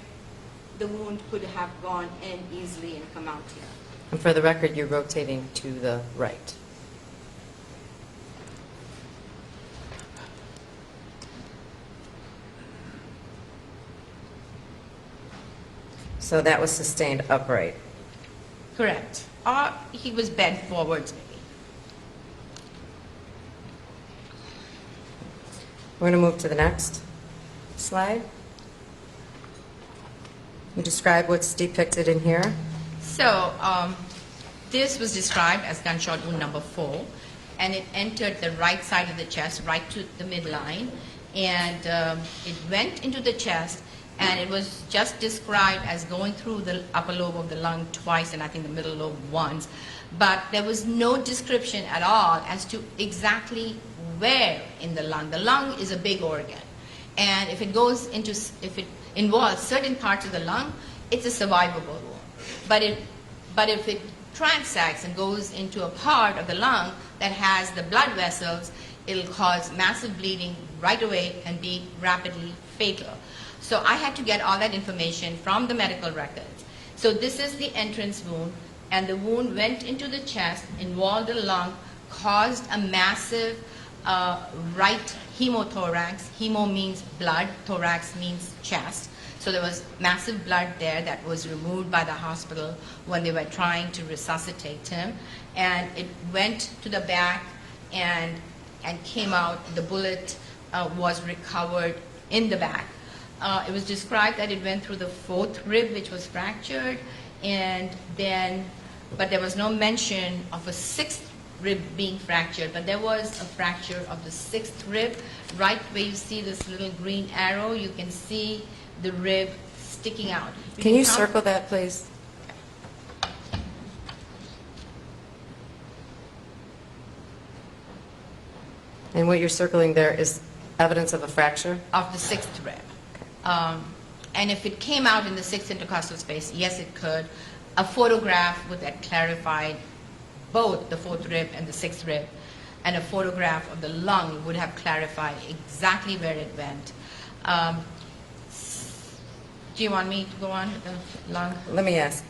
the wound could have gone in easily and come out here. And for the record, you're rotating to the right. So that was sustained upright. Correct. Or he was bent forwards, maybe. We're going to move to the next slide. You describe what's depicted in here. So this was described as gunshot wound number 4, and it entered the right side of the chest, right to the midline, and it went into the chest, and it was just described as going through the upper lobe of the lung twice, and I think the middle lobe once, but there was no description at all as to exactly where in the lung. The lung is a big organ, and if it involves certain parts of the lung, it's a survivable wound. But if it transacts and goes into a part of the lung that has the blood vessels, it'll cause massive bleeding right away and be rapidly fatal. So I had to get all that information from the medical records. So this is the entrance wound, and the wound went into the chest, involved the lung, caused a massive right hemothorax. Hemo means blood, thorax means chest. So there was massive blood there that was removed by the hospital when they were trying to resuscitate him. And it went to the back and came out. The bullet was recovered in the back. it was described that it went through the fourth rib, which was fractured, and then, but there was no mention of a sixth rib being fractured, but there was a fracture of the sixth rib. Right where you see this little green arrow, you can see the rib sticking out. Can you count- circle that, please? And what you're circling there is evidence of a fracture? Of the sixth rib. And if it came out in the sixth intercostal space, yes, it could. A photograph would have clarified both the fourth rib and the sixth rib, and a photograph of the lung would have clarified exactly where it went. Do you want me to go on with the lung? Let me ask,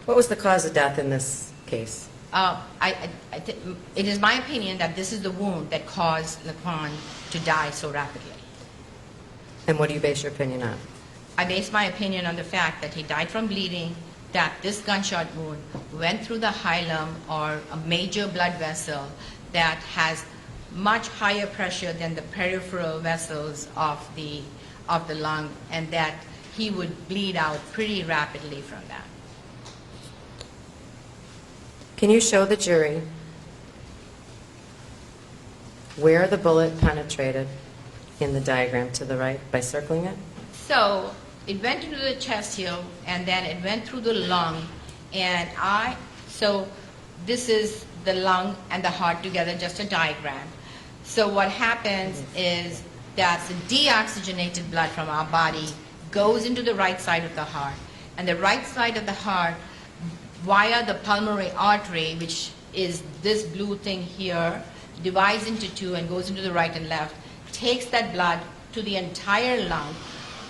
what was the cause of death in this case? It is my opinion that this is the wound that caused Laquan to die so rapidly. And what do you base your opinion on? I base my opinion on the fact that he died from bleeding, that this gunshot wound went through the hilum, or a major blood vessel that has much higher pressure than the peripheral vessels of the lung, and that he would bleed out pretty rapidly from that. Can you show the jury where the bullet penetrated in the diagram to the right by circling it? So it went into the chest here, and then it went through the lung, and so this is the lung and the heart together, just a diagram. So what happens is that the deoxygenated blood from our body goes into the right side of the heart, and the right side of the heart, via the pulmonary artery, which is this blue thing here, divides into two and goes into the right and left, takes that blood to the entire lung.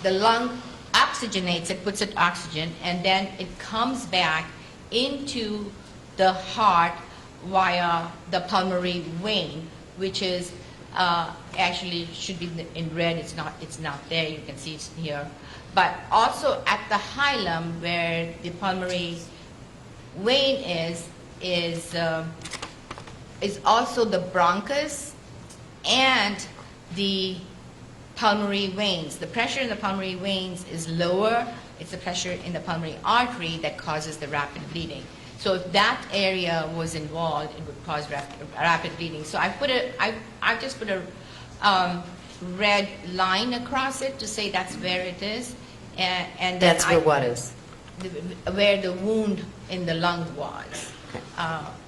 The lung oxygenates it, puts it oxygen, and then it comes back into the heart via the pulmonary vein, which is actually should be in red. It's not there. You can see it's here. But also at the hilum, where the pulmonary vein is also the bronchus and the pulmonary veins. The pressure in the pulmonary veins is lower. It's the pressure in the pulmonary artery that causes the rapid bleeding. So if that area was involved, it would cause rapid bleeding. So I just put a red line across it to say that's where it is, and then That's where what is? where the wound in the lung was.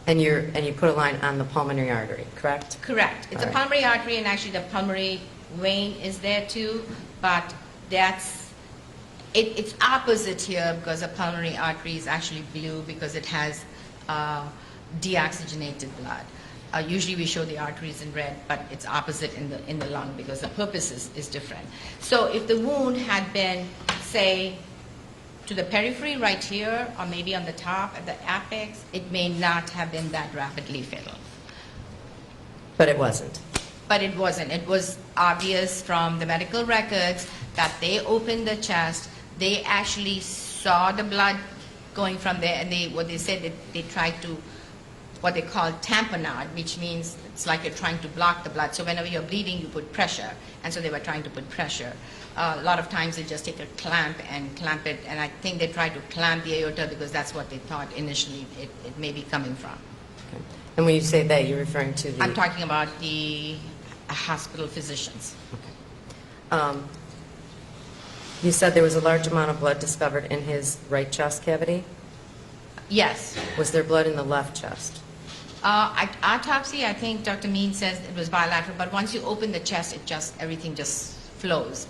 And you put a line on the pulmonary artery, correct? Correct. It's All a right. pulmonary artery, and actually the pulmonary vein is there too, but it's opposite here because the pulmonary artery is actually blue because it has deoxygenated blood. Usually we show the arteries in red, but it's opposite in the lung because the purpose is different. So if the wound had been, say, to the periphery right here, or maybe on the top at the apex, it may not have been that rapidly fatal. But it wasn't. But it wasn't. It was obvious from the medical records that they opened the chest. They actually saw the blood going from there, and what they said, they tried to, what they call tamponade, which means it's like you're trying to block the blood. So whenever you're bleeding, you put pressure, and so they were trying to put pressure. A lot of times they just take a clamp and clamp it, and I think they tried to clamp the aorta because that's what they thought initially it may be coming from. Okay. And when you say they, you're referring to the... I'm talking about the hospital physicians. You said there was a large amount of blood discovered in his right chest cavity. Yes. Was there blood in the left chest? Autopsy, I think Dr. Mean says it was bilateral, but once you open the chest, everything just flows.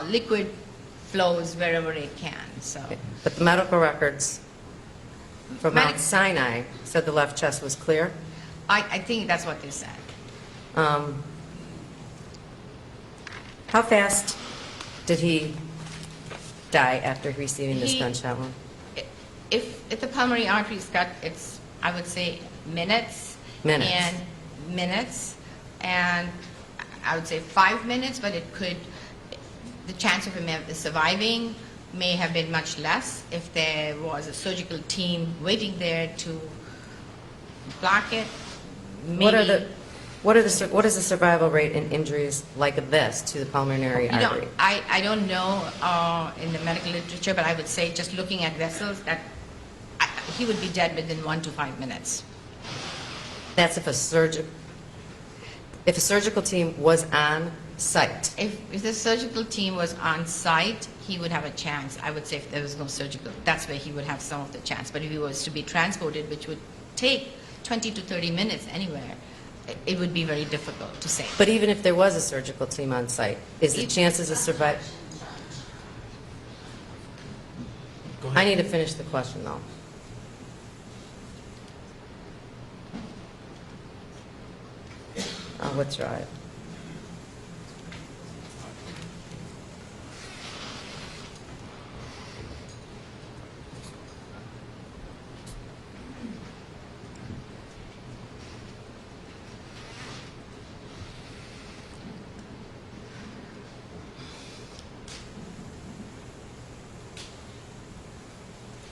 Liquid flows wherever it can. So, Okay. But the medical records from Mount Sinai said the left chest was clear? I think that's what they said. How fast did he die after receiving this gunshot wound? If the pulmonary artery is cut, it's, I would say, minutes. Minutes. And minutes. And I would say 5 minutes, but the chance of him surviving may have been much less if there was a surgical team waiting there to block it. Maybe. What is the survival rate in injuries like this to the pulmonary You know, artery? I don't know in the medical literature, but I would say just looking at vessels that he would be dead within 1 to 5 minutes. That's if a surgical team was on site. If the surgical team was on site, he would have a chance. I would say if there was no surgical, that's where he would have some of the chance. But if he was to be transported, which would take 20 to 30 minutes anywhere, it would be very difficult to say. But even if there was a surgical team on site, is the chances of survival? Go I ahead. need to finish the question, though. I'll withdraw it.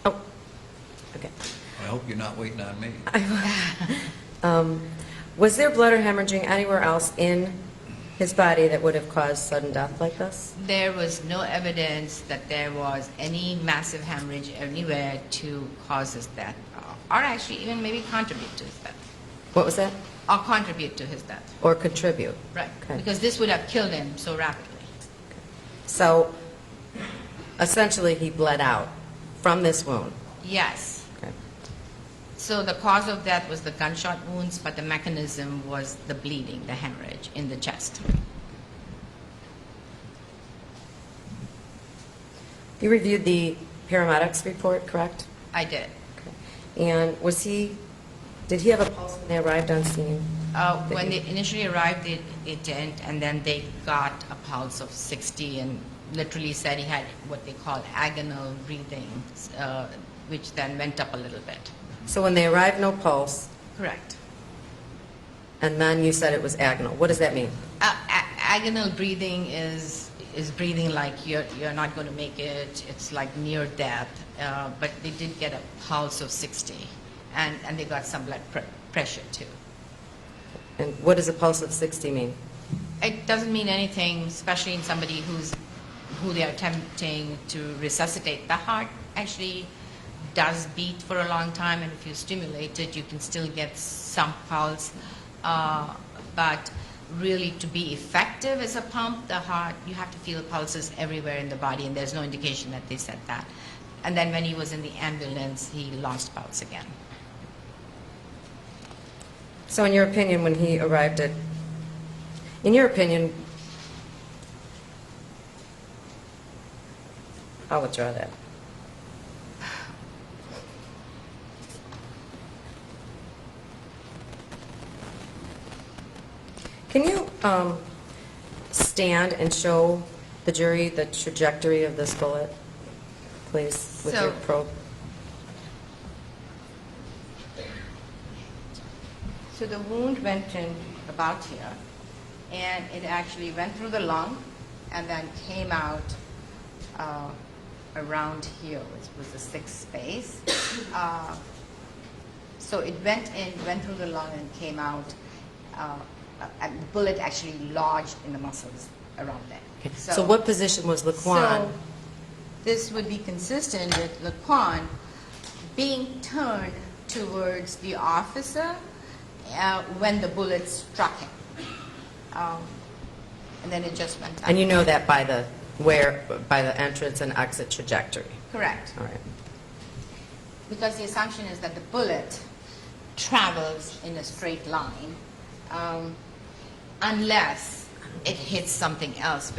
Oh, okay. I hope you're not waiting on me. Was there blood or hemorrhaging anywhere else in his body that would have caused sudden death like this? There was no evidence that there was any massive hemorrhage anywhere to cause his death, or actually even maybe contribute to his death, What was that? or contribute to his death. Or contribute? Right, Okay. because this would have killed him so rapidly. So, essentially, he bled out from this wound. Yes. Okay. So the cause of death was the gunshot wounds, but the mechanism was the bleeding, the hemorrhage in the chest. You reviewed the paramedics report, correct? I did. Okay. And did he have a pulse when they arrived on scene? When they initially arrived, it didn't, and then they got a pulse of 60 and literally said he had what they call agonal breathing, which then went up a little bit. So when they arrived, no pulse, Correct. and then you said it was agonal. What does that mean? Agonal breathing is breathing like you're not going to make it. It's like near death, but they did get a pulse of 60, and they got some blood pressure too. And what does a pulse of 60 mean? It doesn't mean anything, especially in somebody who they are attempting to resuscitate. The heart actually does beat for a long time, and if you stimulate it, you can still get some pulse. But really, to be effective as a pump, the heart, you have to feel pulses everywhere in the body, and there's no indication that they said that. And then when he was in the ambulance, he lost pulse again. So in your opinion, when he arrived I'll withdraw that. Can you stand and show the jury the trajectory of this bullet, please, with your So- probe? So the wound went in about here, and it actually went through the lung and then came out around here, which was the sixth space. So it went through the lung and came out, and the bullet actually lodged in the muscles around there. Okay. So what position was Laquan? So this would be consistent with Laquan being turned towards the officer when the bullet struck him. And then it just went up. And you know that by the entrance and exit trajectory. Correct. All right. Because the assumption is that the bullet travels in a straight line, unless it hits something else,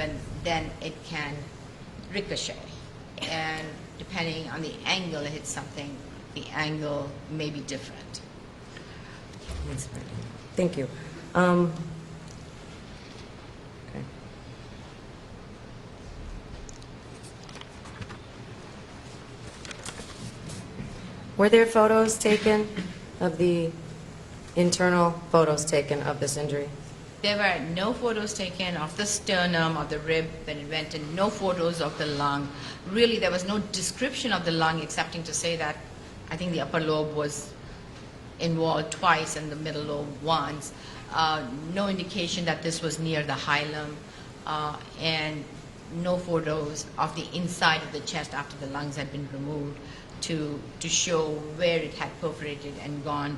then it can ricochet. And depending on the angle it hits something, the angle may be different. Thank you. Okay. Were there photos taken of the internal photos taken of this injury? There were no photos taken of the sternum or the rib when it went in, no photos of the lung. Really, there was no description of the lung excepting to say that I think the upper lobe was involved twice and the middle lobe once. no indication that this was near the hilum, and no photos of the inside of the chest after the lungs had been removed to show where it had perforated and gone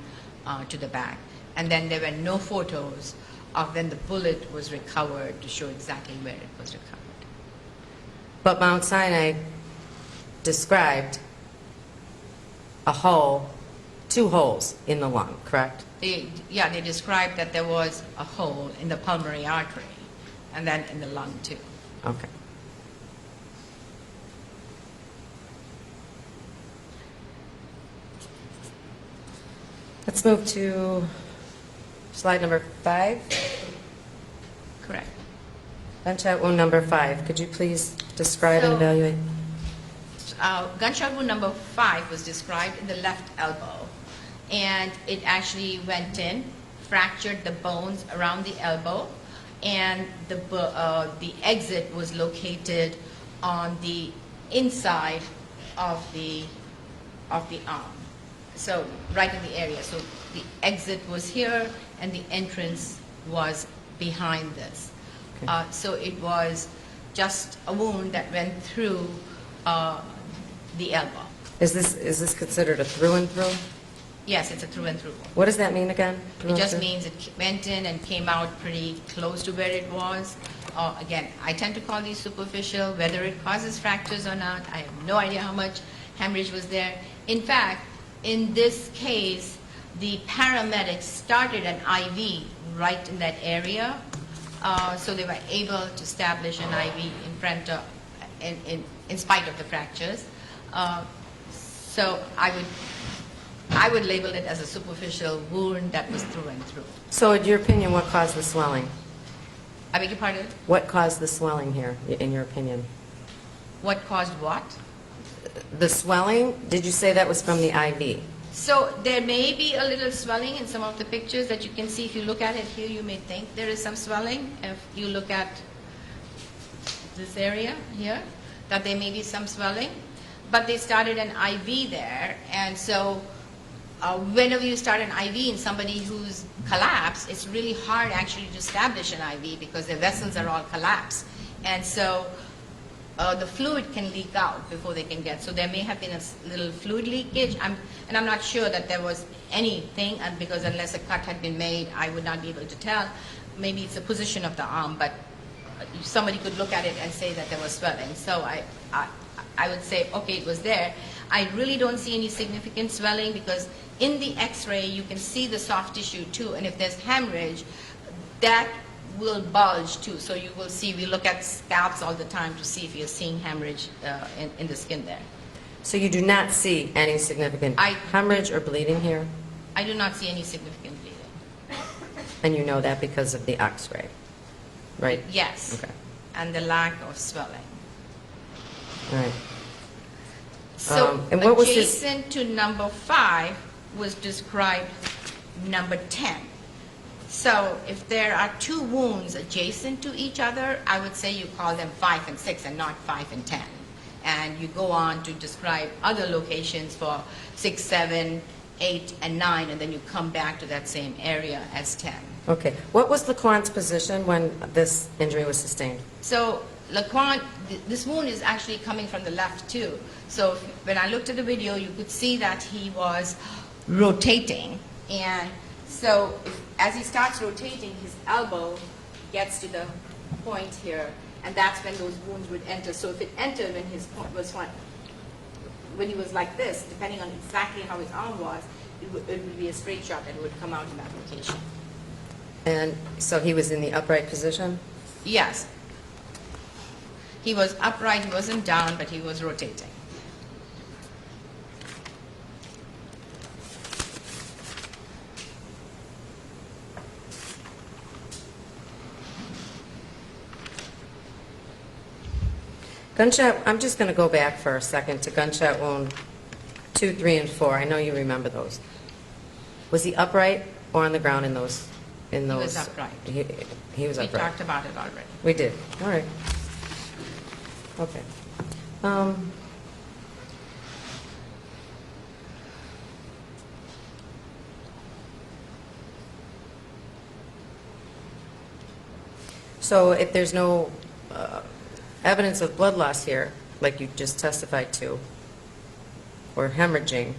to the back. And then there were no photos of when the bullet was recovered to show exactly where it was recovered. But Mount Sinai described a hole, 2 holes in the lung, correct? They described that there was a hole in the pulmonary artery and then in the lung too. Okay. Let's move to slide number 5. Correct. Gunshot wound number 5. Could you please describe and So- evaluate? Gunshot wound number 5 was described in the left elbow, and it actually went in, fractured the bones around the elbow, and the exit was located on the inside of the arm, so right in the area. So the exit was here, and the entrance was behind this. Okay. So it was just a wound that went through the elbow. Is this considered a through and through? Yes, it's a through and through. What does that mean again? Through It and just through? means it went in and came out pretty close to where it was. Again, I tend to call these superficial. Whether it causes fractures or not, I have no idea how much hemorrhage was there. In fact, in this case, the paramedics started an IV right in that area, so they were able to establish an IV in front of, in spite of the fractures. So I would label it as a superficial wound that was through and through. So in your opinion, what caused the swelling? I beg your pardon? What caused the swelling here, in your opinion? What caused what? The swelling, did you say that was from the IV? So there may be a little swelling in some of the pictures that you can see. If you look at it here, you may think there is some swelling. If you look at this area here, that there may be some swelling. But they started an IV there, and so whenever you start an IV in somebody who's collapsed, it's really hard actually to establish an IV because their vessels are all collapsed. And so the fluid can leak out before they can get. So there may have been a little fluid leakage. I'm not sure that there was anything, and because unless a cut had been made, I would not be able to tell. Maybe it's the position of the arm, but somebody could look at it and say that there was swelling. So I would say, okay, it was there. I really don't see any significant swelling because in the x-ray you can see the soft tissue too, and if there's hemorrhage, that will bulge too. So you will see, we look at scalps all the time to see if you're seeing hemorrhage in the skin there. So you do not see any significant hemorrhage or bleeding here? I do not see any significant bleeding. And you know that because of the x-ray, right? Yes. Okay. And the lack of swelling. All right. So and what was his- adjacent to number 5 was described number 10. So if there are 2 wounds adjacent to each other, I would say you call them 5 and 6 and not 5 and 10. And you go on to describe other locations for 6, 7, 8, and 9, and then you come back to that same area as 10. Okay. What was Laquan's position when this injury was sustained? So Laquan, this wound is actually coming from the left too. So when I looked at the video, you could see that he was rotating. And so as he starts rotating, his elbow gets to the point here, and that's when those wounds would enter. So if it entered when his point was when he was like this, depending on exactly how his arm was, it would be a straight shot that would come out in that location. And so he was in the upright position? Yes. He was upright, he wasn't down, but he was rotating. Gunshot, I'm just going to go back for a second to gunshot wound 2, 3, and 4. I know you remember those. Was he upright or on the ground in those? was upright. He was We upright. talked about it already. We did. All right. Okay. So if there's no evidence of blood loss here, like you just testified to, or hemorrhaging,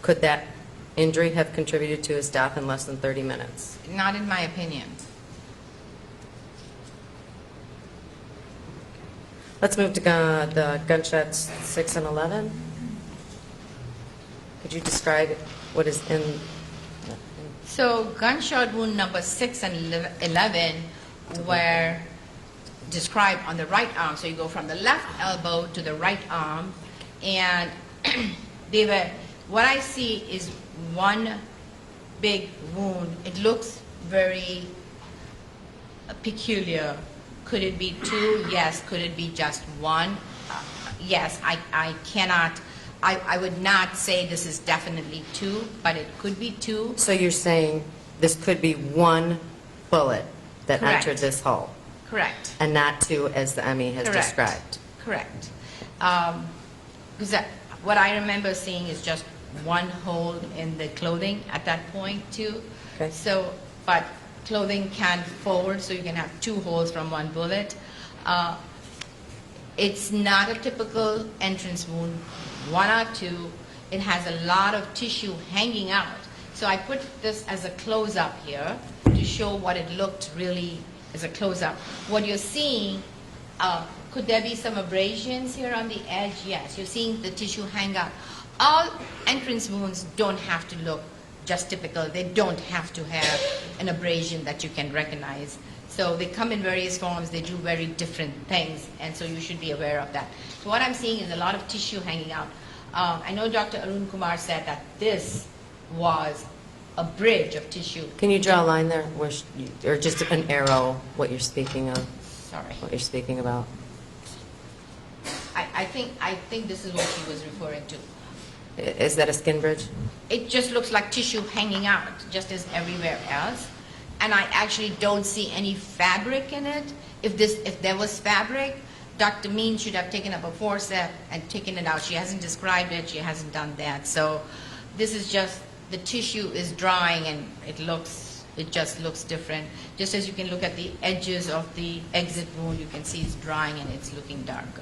could that injury have contributed to his death in less than 30 minutes? Not in my opinion. Let's move to the gunshots 6 and 11. Could you describe what is in... So gunshot wound number 6 and 11 were described on the right arm. So you go from the left elbow to the right arm, and they were, what I see is one big wound. It looks very peculiar. Could it be two? Yes. Could it be just one? Yes. I cannot, I would not say this is definitely two, but it could be two. So you're saying this could be one bullet that Correct. entered this hole, Correct. and not two as the ME has Correct. described? Correct. Because what I remember seeing is just one hole in the clothing at that point too. Okay. So, but clothing can forward, so you can have two holes from one bullet. It's not a typical entrance wound, one or two. It has a lot of tissue hanging out. So I put this as a close-up here to show what it looked really as a close-up. What you're seeing, could there be some abrasions here on the edge? Yes, you're seeing the tissue hang out. All entrance wounds don't have to look just typical. They don't have to have an abrasion that you can recognize. So they come in various forms. They do very different things, and so you should be aware of that. So what I'm seeing is a lot of tissue hanging out. I know Dr. Arun Kumar said that this was a bridge of tissue. Can you draw a line there, or just an arrow, what you're speaking of, Sorry. what you're speaking about? I think this is what he was referring to. Is that a skin bridge? It just looks like tissue hanging out, just as everywhere else. And I actually don't see any fabric in it. If there was fabric, Dr. Mean should have taken up a forceps and taken it out. She hasn't described it. She hasn't done that. So this is just, the tissue is drying, and it just looks different. Just as you can look at the edges of the exit wound, you can see it's drying and it's looking darker.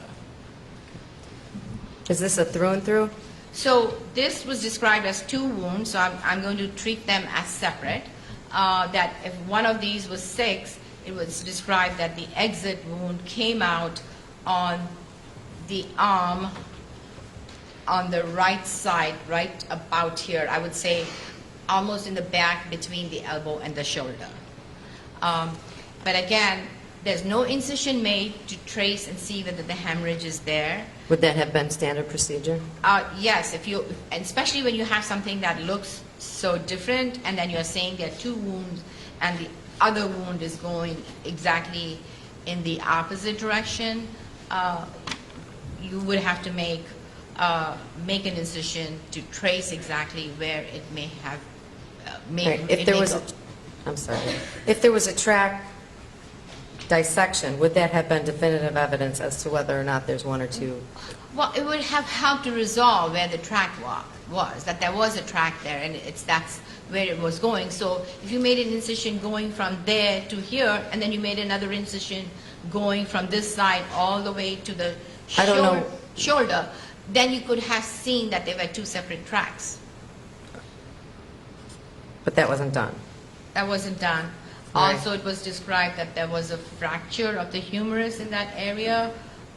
Is this a through and through? So this was described as two wounds, so I'm going to treat them as separate. That if one of these was 6, it was described that the exit wound came out on the arm on the right side, right about here. I would say almost in the back between the elbow and the shoulder. But again, there's no incision made to trace and see whether the hemorrhage is there. Would that have been standard procedure? Yes, and especially when you have something that looks so different, and then you're saying there are two wounds, and the other wound is going exactly in the opposite direction, you would have to make an incision to trace exactly where it may have made. Right. If there was I'm sorry. If there was a track dissection, would that have been definitive evidence as to whether or not there's one or two? Well, it would have helped to resolve where the track was, that there was a track there, and that's where it was going. So if you made an incision going from there to here, and then you made another incision going from this side all the way to the I don't know. shoulder, then you could have seen that there were two separate tracks. But that wasn't done. That wasn't done. Right. Also, it was described that there was a fracture of the humerus in that area.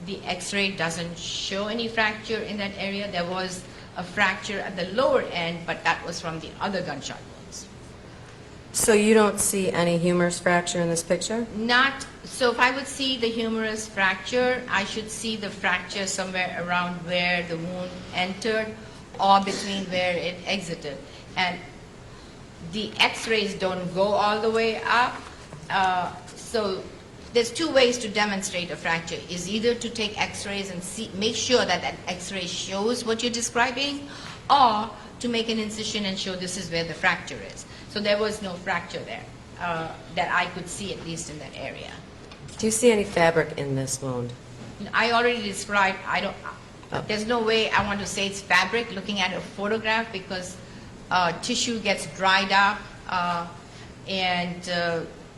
The x-ray doesn't show any fracture in that area. There was a fracture at the lower end, but that was from the other gunshot wounds. So you don't see any humerus fracture in this picture? So if I would see the humerus fracture, I should see the fracture somewhere around where the wound entered or between where it exited. And the x-rays don't go all the way up. So there's two ways to demonstrate a fracture, is either to take x-rays and make sure that that x-ray shows what you're describing, or to make an incision and show this is where the fracture is. So there was no fracture there that I could see, at least in that area. Do you see any fabric in this wound? I already described, there's no way I want to say it's fabric looking at a photograph, because tissue gets dried up and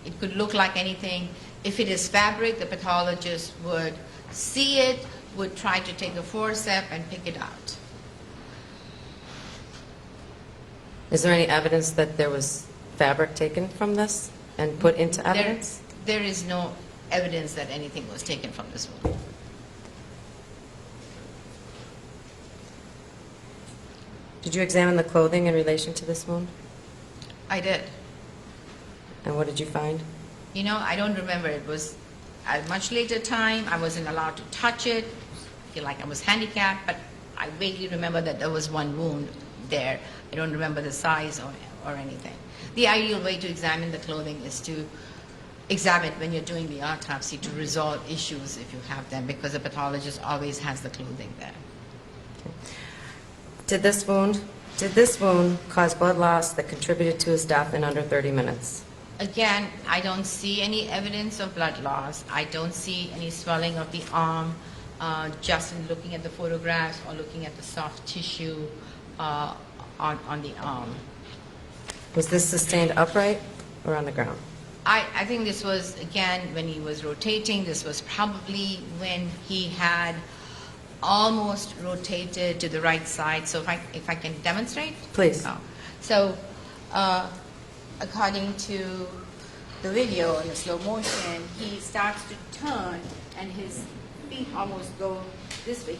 it could look like anything. If it is fabric, the pathologist would see it, would try to take a forceps and pick it out. Is there any evidence that there was fabric taken from this and put into evidence? There is no evidence that anything was taken from this wound. Did you examine the clothing in relation to this wound? I did. And what did you find? You know, I don't remember. It was at a much later time. I wasn't allowed to touch it. I feel like I was handicapped, but I vaguely remember that there was one wound there. I don't remember the size or anything. The ideal way to examine the clothing is to examine when you're doing the autopsy to resolve issues if you have them, because the pathologist always has the clothing there. Did this wound cause blood loss that contributed to his death in under 30 minutes? Again, I don't see any evidence of blood loss. I don't see any swelling of the arm, just in looking at the photographs or looking at the soft tissue on the arm. Was this sustained upright or on the ground? I think this was, again, when he was rotating. This was probably when he had almost rotated to the right side. So if I can demonstrate? Please. Oh. So according to the video in the slow motion, he starts to turn and his feet almost go this way.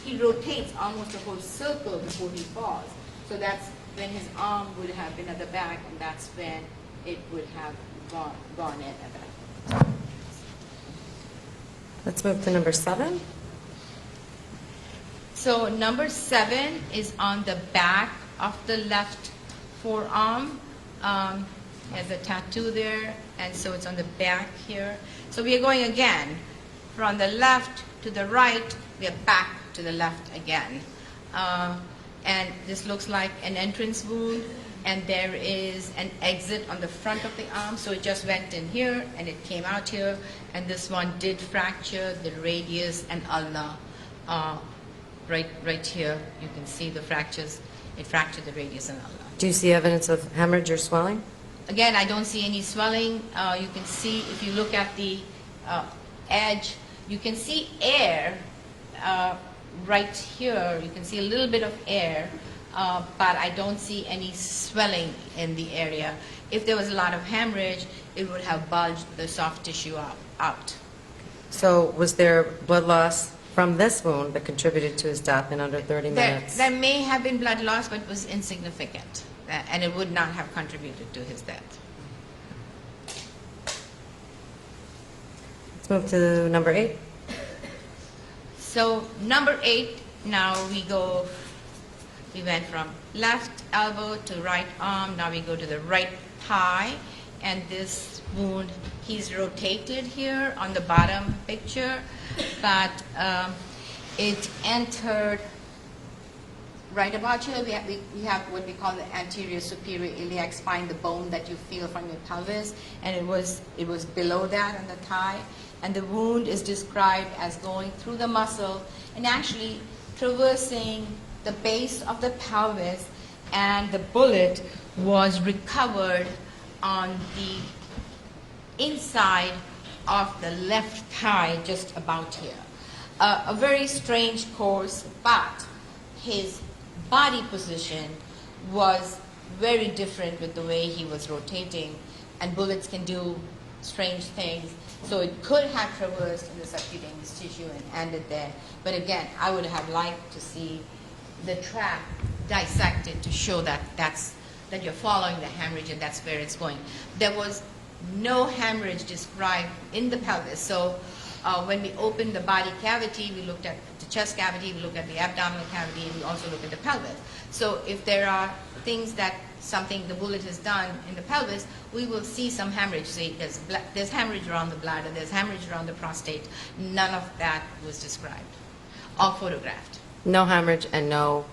He rotates almost a whole circle before he falls. So that's when his arm would have been at the back, and that's when it would have gone in at that time. Let's move to number 7. So number 7 is on the back of the left forearm. Has a tattoo there, and so it's on the back here. So we are going again from the left to the right. We are back to the left again. And this looks like an entrance wound, and there is an exit on the front of the arm. So it just went in here and it came out here, and this one did fracture the radius and ulna. Right here, you can see the fractures. It fractured the radius and ulna. Do you see evidence of hemorrhage or swelling? Again, I don't see any swelling. You can see, if you look at the edge, you can see air right here. You can see a little bit of air, but I don't see any swelling in the area. If there was a lot of hemorrhage, it would have bulged the soft tissue out. So was there blood loss from this wound that contributed to his death in under 30 minutes? There may have been blood loss, but it was insignificant, and it would not have contributed to his death. Let's move to number 8. So number 8, now we went from left elbow to right arm, now we go to the right thigh, and this wound, he's rotated here on the bottom picture, but it entered right about here. We have what we call the anterior superior iliac spine, the bone that you feel from your pelvis, and it was below that on the thigh. And the wound is described as going through the muscle and actually traversing the base of the pelvis, and the bullet was recovered on the inside of the left thigh, just about here. A very strange course, but his body position was very different with the way he was rotating, and bullets can do strange things. So it could have traversed in the subcutaneous tissue and ended there. But again, I would have liked to see the track dissected to show that you're following the hemorrhage and that's where it's going. There was no hemorrhage described in the pelvis. So when we opened the body cavity, we looked at the chest cavity, we looked at the abdominal cavity, and we also looked at the pelvis. So if there are things that the bullet has done in the pelvis, we will see some hemorrhage. See, there's hemorrhage around the bladder, there's hemorrhage around the prostate. None of that was described or photographed. No hemorrhage and no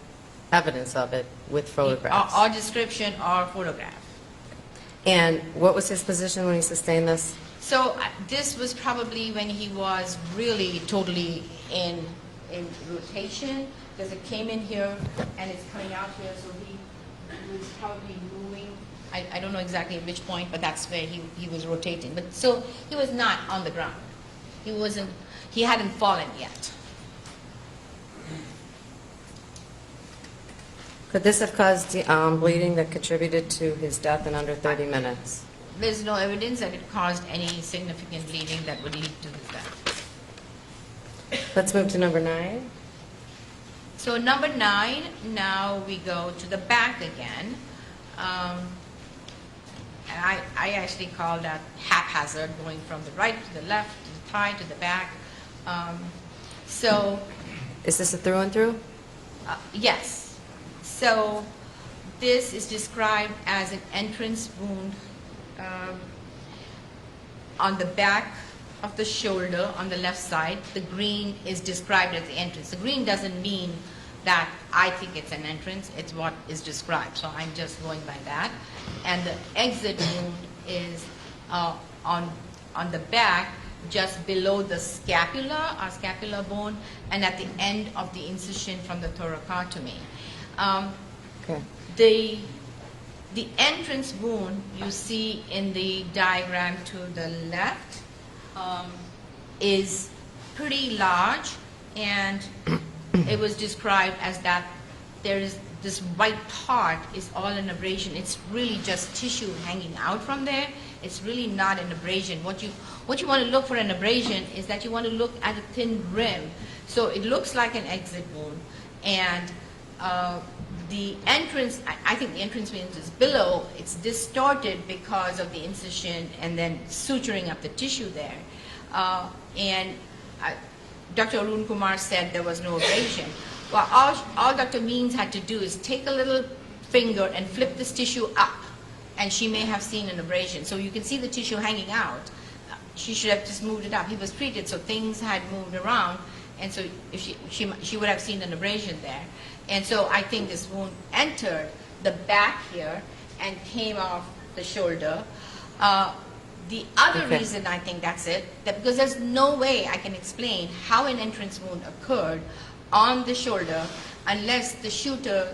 evidence of it with photographs. Or description or photograph. And what was his position when he sustained this? So this was probably when he was really totally in rotation, because it came in here and it's coming out here, so he was probably moving I don't know exactly at which point, but that's where he was rotating. But so he was not on the ground. He hadn't fallen yet. Could this have caused bleeding that contributed to his death in under 30 minutes? There's no evidence that it caused any significant bleeding that would lead to his death. Let's move to number 9. So number 9, now we go to the back again. And I actually call that haphazard, going from the right to the left, to the thigh, to the back. So Is this a through and through? yes. So this is described as an entrance wound on the back of the shoulder on the left side. The green is described as the entrance. The green doesn't mean that I think it's an entrance. It's what is described. So I'm just going by that. And the exit wound is on the back, just below the scapula, or scapular bone, and at the end of the incision from the thoracotomy. Okay. The entrance wound you see in the diagram to the left is pretty large, and it was described as that there is this white part is all an abrasion. It's really just tissue hanging out from there. It's really not an abrasion. What you want to look for an abrasion is that you want to look at a thin rim. So it looks like an exit wound, and the entrance, I think the entrance wound is below. It's distorted because of the incision and then suturing up the tissue there. Dr. Arun Kumar said there was no abrasion. Well, all Dr. Means had to do is take a little finger and flip this tissue up, and she may have seen an abrasion. So you can see the tissue hanging out. She should have just moved it up. He was treated, so things had moved around, and so if she would have seen an abrasion there. And so I think this wound entered the back here and came off the shoulder. The other reason I think that's it, that because there's no way I can explain how an entrance wound occurred on the shoulder unless the shooter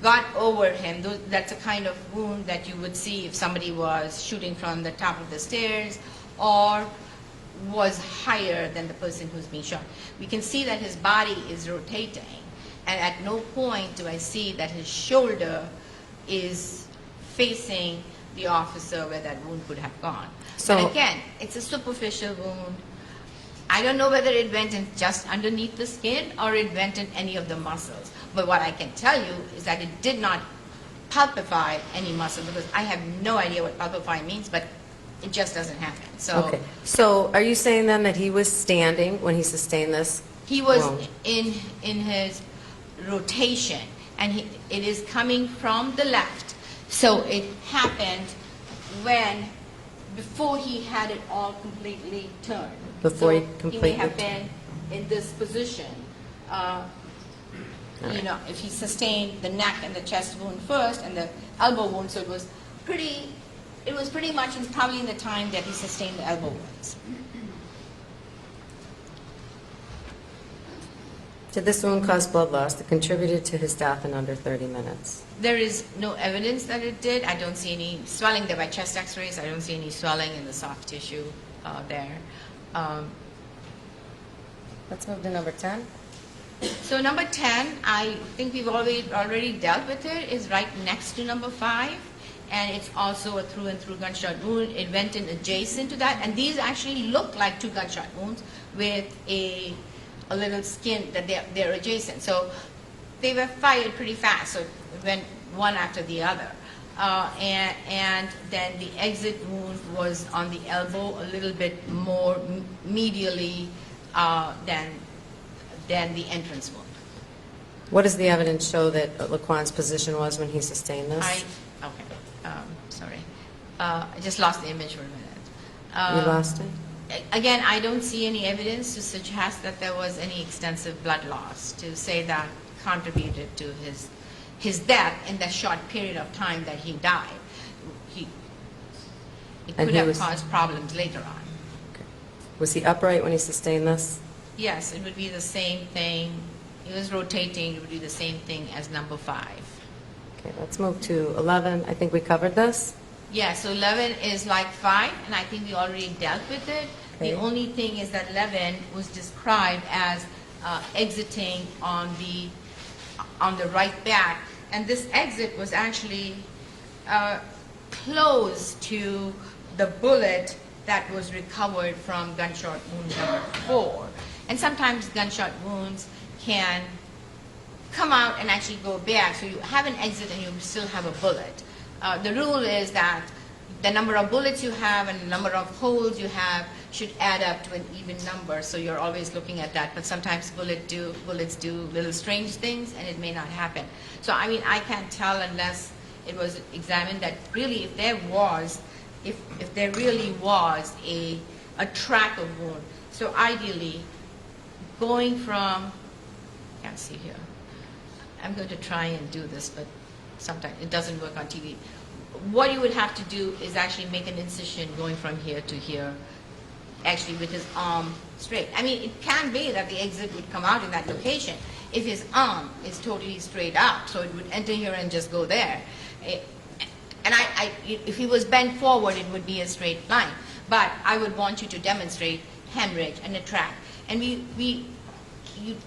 got over him. That's a kind of wound that you would see if somebody was shooting from the top of the stairs or was higher than the person who's being shot. We can see that his body is rotating, and at no point do I see that his shoulder is facing the officer where that wound could have gone. So but again, it's a superficial wound. I don't know whether it went in just underneath the skin or it went in any of the muscles. But what I can tell you is that it did not pulpify any muscle, because I have no idea what pulpify means, but it just doesn't happen. So Okay. So are you saying then that he was standing when he sustained this? he was wound? in his rotation, and it is coming from the left. So it happened before he had it all completely turned. Before he He completely may have been in this position. If he sustained the neck and the chest wound first and the elbow wound, so it was pretty much probably in the time that he sustained the elbow wounds. Did this wound cause blood loss that contributed to his death in under 30 minutes? There is no evidence that it did. I don't see any swelling there by chest x-rays. I don't see any swelling in the soft tissue there. Let's move to number 10. So number 10, I think we've already dealt with it, is right next to number 5. And it's also a through and through gunshot wound. It went in adjacent to that. And these actually look like 2 gunshot wounds with a little skin that they're adjacent. So they were fired pretty fast. So it went one after the other. And then the exit wound was on the elbow, a little bit more medially than the entrance wound. What does the evidence show that Laquan's position was when he sustained this? Sorry. I just lost the image for a minute. You lost it? Again, I don't see any evidence to suggest that there was any extensive blood loss to say that contributed to his death in the short period of time that he died. It could have caused problems later on. Okay. Was he upright when he sustained this? Yes, it would be the same thing. He was rotating. It would be the same thing as number 5. Okay, let's move to 11. I think we covered this. Yeah, so 11 is like 5, and I think we already dealt with it. Okay. The only thing is that 11 was described as exiting on the right back, and this exit was actually close to the bullet that was recovered from gunshot wound number 4. And sometimes gunshot wounds can come out and actually go back, so you have an exit and you still have a bullet. The rule is that the number of bullets you have and the number of holes you have should add up to an even number, so you're always looking at that. But sometimes bullets do little strange things, and it may not happen. So I mean, I can't tell unless it was examined that really if there really was a track of wound. So ideally, going from, can't see here. I'm going to try and do this, but sometimes it doesn't work on TV. What you would have to do is actually make an incision going from here to here, actually with his arm straight. I mean, it can be that the exit would come out in that location if his arm is totally straight out, so it would enter here and just go there. And if he was bent forward, it would be a straight line. But I would want you to demonstrate hemorrhage and a track. And you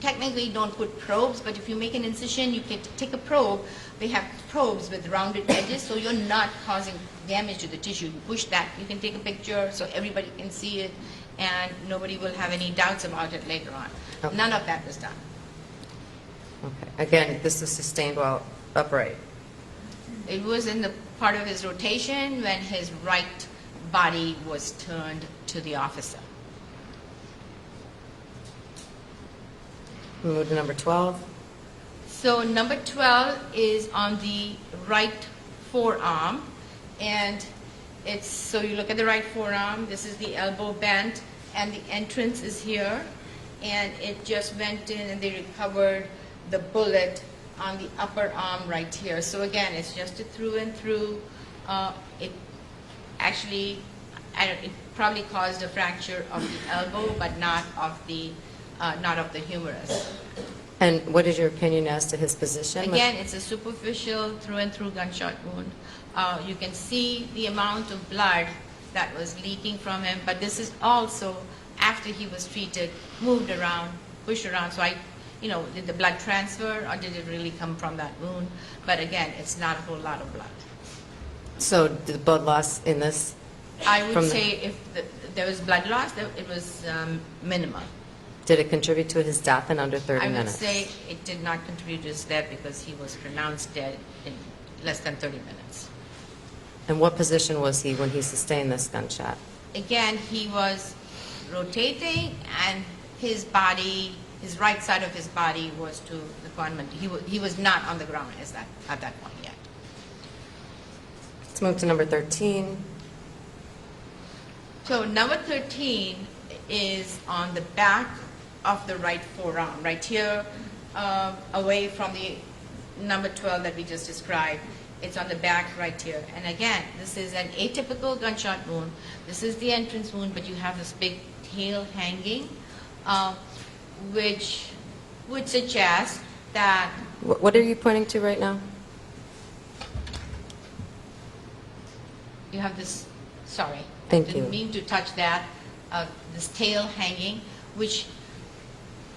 technically don't put probes, but if you make an incision, you can take a probe. They have probes with rounded edges, so you're not causing damage to the tissue. You push that, you can take a picture so everybody can see it, and nobody will have any doubts about it later on. Okay. None of that was done. Okay. Again, this is sustained while upright. It was in the part of his rotation when his right body was turned to the officer. We move to number 12. So number 12 is on the right forearm, and it's, so you look at the right forearm, this is the elbow bent, and the entrance is here, and it just went in and they recovered the bullet on the upper arm right here. So again, it's just a through and through. It actually, it probably caused a fracture of the elbow, but not of the humerus. And what is your opinion as to his position? Again, it's a superficial through and through gunshot wound. You can see the amount of blood that was leaking from him, but this is also after he was treated, moved around, pushed around. So did the blood transfer or did it really come from that wound? But again, it's not a whole lot of blood. So the blood loss in this? I would say if there was blood loss, it was minimal. Did it contribute to his death in under 30 I would minutes? say it did not contribute to his death because he was pronounced dead in less than 30 minutes. And what position was he when he sustained this gunshot? Again, he was rotating, and his right side of his body was to the convent. He was not on the ground at that point yet. Let's move to number 13. So number 13 is on the back of the right forearm, right here, away from the number 12 that we just described. It's on the back right here. And again, this is an atypical gunshot wound. This is the entrance wound, but you have this big tail hanging, which would suggest that... What are you pointing to right now? You have this, sorry. Thank I didn't you. mean to touch that, this tail hanging, which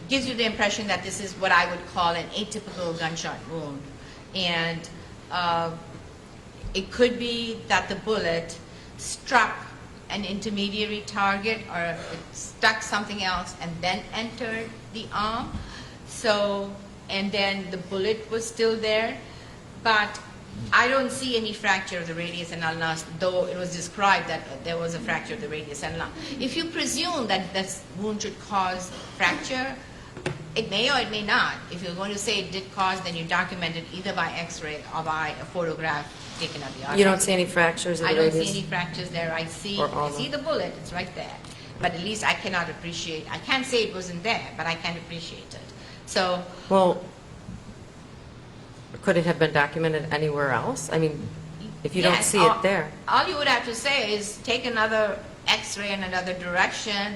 gives you the impression that this is what I would call an atypical gunshot wound. And it could be that the bullet struck an intermediary target or it stuck something else and then entered the arm. So, and then the bullet was still there. But I don't see any fracture of the radius and ulna, though it was described that there was a fracture of the radius and ulna. If you presume that this wound should cause fracture, it may or it may not. If you're going to say it did cause, then you document it either by X-ray or by a photograph taken at the autopsy. You don't see any fractures of the I don't radius? see any fractures there. I see the bullet. It's right there. But at least I cannot appreciate. I can't say it wasn't there, but I can appreciate it. So, Well, could it have been documented anywhere else? I mean, if you don't yes, see it there. all you would have to say is take another X-ray in another direction.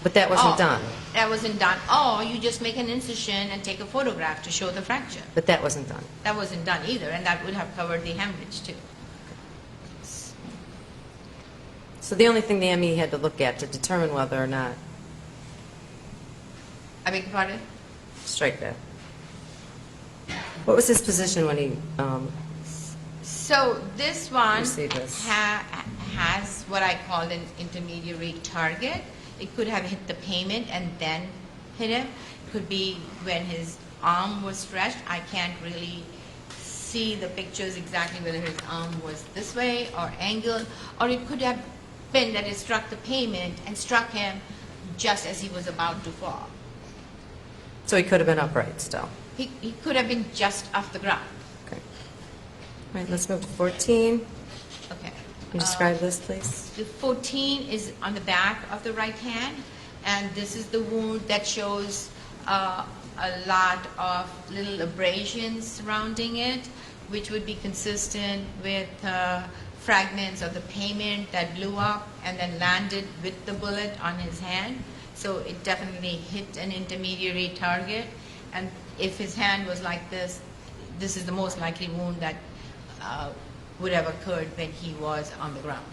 But that wasn't done. That wasn't done. Or you just make an incision and take a photograph to show the fracture. But that wasn't done. That wasn't done either, and that would have covered the hemorrhage too. So the only thing the ME had to look at to determine whether or not, I beg your pardon? strike that. What was his position when he, So this one Received this. has what I call an intermediary target. It could have hit the pavement and then hit him. It could be when his arm was stretched. I can't really see the pictures exactly whether his arm was this way or angled, or it could have been that it struck the pavement and struck him just as he was about to fall. so he could have been upright still? He could have been just off the ground. Okay. All right, let's move to 14. Okay. Can you describe this, please? The 14 is on the back of the right hand, and this is the wound that shows a lot of little abrasions surrounding it, which would be consistent with fragments of the pavement that blew up and then landed with the bullet on his hand. So it definitely hit an intermediary target, and if his hand was like this, this is the most likely wound that would have occurred when he was on the ground.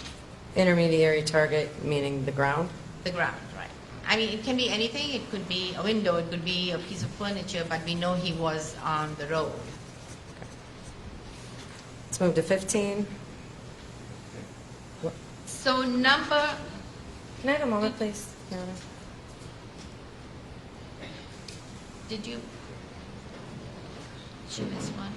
Intermediary target, meaning the ground? The ground, right. I mean, it can be anything. It could be a window, it could be a piece of furniture, but we know he was on the road. Let's move to 15. So number, Can I have a moment, please, Your Honor? did you show this one?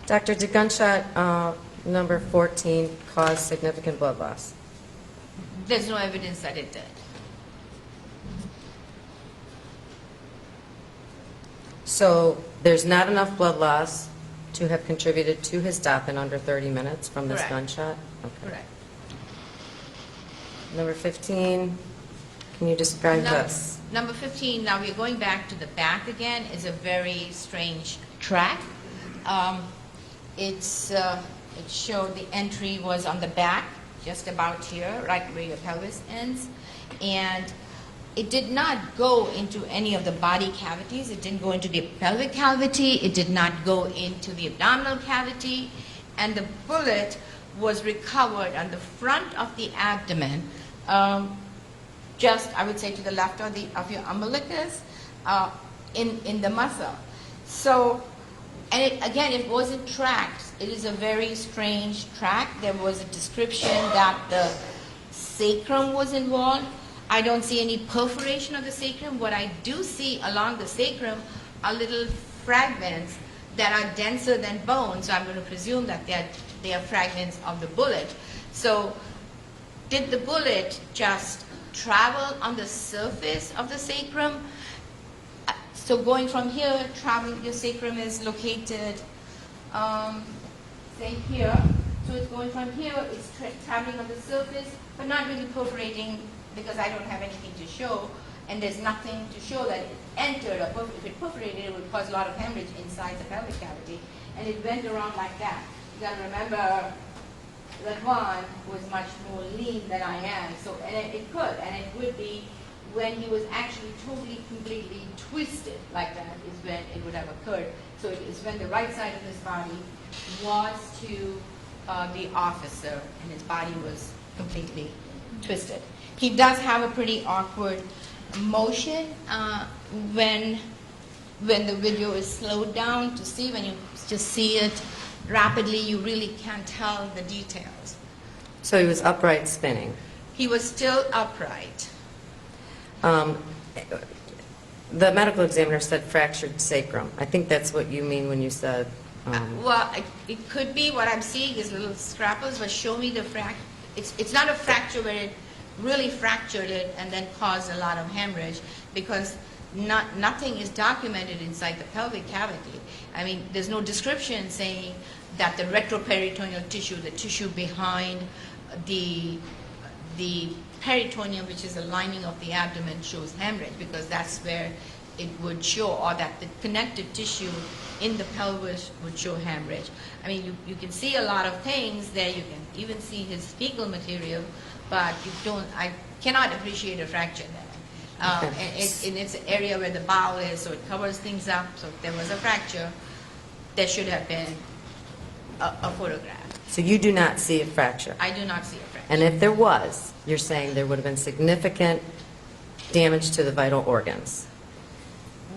Doctor, did gunshot number 14 cause significant blood loss? There's no evidence that it did. So there's not enough blood loss to have contributed to his death in under 30 minutes from this Correct. gunshot? Okay. Correct. Number 15, can you describe this? Number 15, now we're going back to the back again, is a very strange track. It showed the entry was on the back, just about here, right where your pelvis ends. And it did not go into any of the body cavities. It didn't go into the pelvic cavity. It did not go into the abdominal cavity. And the bullet was recovered on the front of the abdomen, just, I would say, to the left of your umbilicus, in the muscle. So, and it wasn't tracked. It is a very strange track. There was a description that the sacrum was involved. I don't see any perforation of the sacrum. What I do see along the sacrum are little fragments that are denser than bone. So I'm going to presume that they are fragments of the bullet. So did the bullet just travel on the surface of the sacrum? So going from here, your sacrum is located, say here. So it's going from here, it's traveling on the surface, but not really perforating, because I don't have anything to show, and there's nothing to show that it entered, or if it perforated, it would cause a lot of hemorrhage inside the pelvic cavity, and it went around like that. You gotta remember that one was much more lean than I am, so, and it could, and it would be when he was actually totally, completely twisted like that is when it would have occurred. So it is when the right side of his body was to the officer, and his body was completely twisted. He does have a pretty awkward motion when the video is slowed down to see. When you just see it rapidly, you really can't tell the details. So he was upright spinning. He was still upright. The medical examiner said fractured sacrum. I think that's what you mean when you said... Well, it could be. What I'm seeing is little scraples, but show me the fracture. It's not a fracture where it really fractured it and then caused a lot of hemorrhage, because nothing is documented inside the pelvic cavity. I mean, there's no description saying that the retroperitoneal tissue, the tissue behind the the peritoneum, which is the lining of the abdomen, shows hemorrhage because that's where it would show, or that the connective tissue in the pelvis would show hemorrhage. I mean, you can see a lot of things there. You can even see his fecal material, but I cannot appreciate a fracture there. And it's an area where the bowel is, so it covers things up. So if there was a fracture, there should have been a photograph. So you do not see a fracture? I do not see a fracture. And if there was, you're saying there would have been significant damage to the vital organs?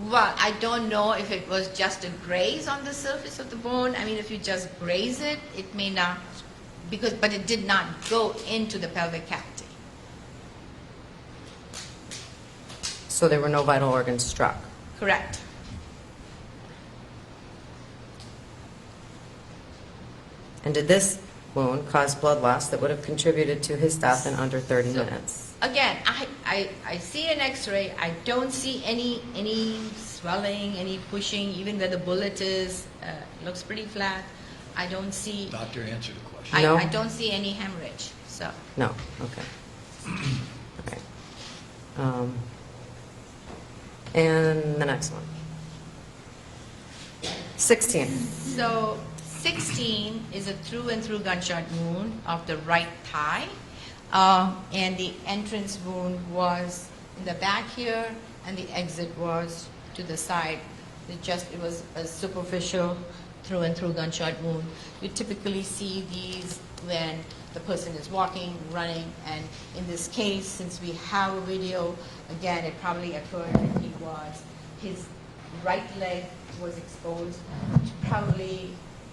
Well, I don't know if it was just a graze on the surface of the bone. I mean, if you just graze it, it may not, but it did not go into the pelvic cavity. So there were no vital organs struck? Correct. And did this wound cause blood loss that would have contributed to his death in under 30 minutes? Again, I see an X-ray. I don't see any swelling, any pushing, even where the bullet is. Looks pretty flat. I don't see. Doctor, answer the question. No? I don't see any hemorrhage. So No, okay. Okay. And the next one. 16. So 16 is a through and through gunshot wound of the right thigh, and the entrance wound was in the back here, and the exit was to the side. It was a superficial through and through gunshot wound. You typically see these when the person is walking, running, and in this case, since we have a video, again, it probably occurred when his right leg was exposed, probably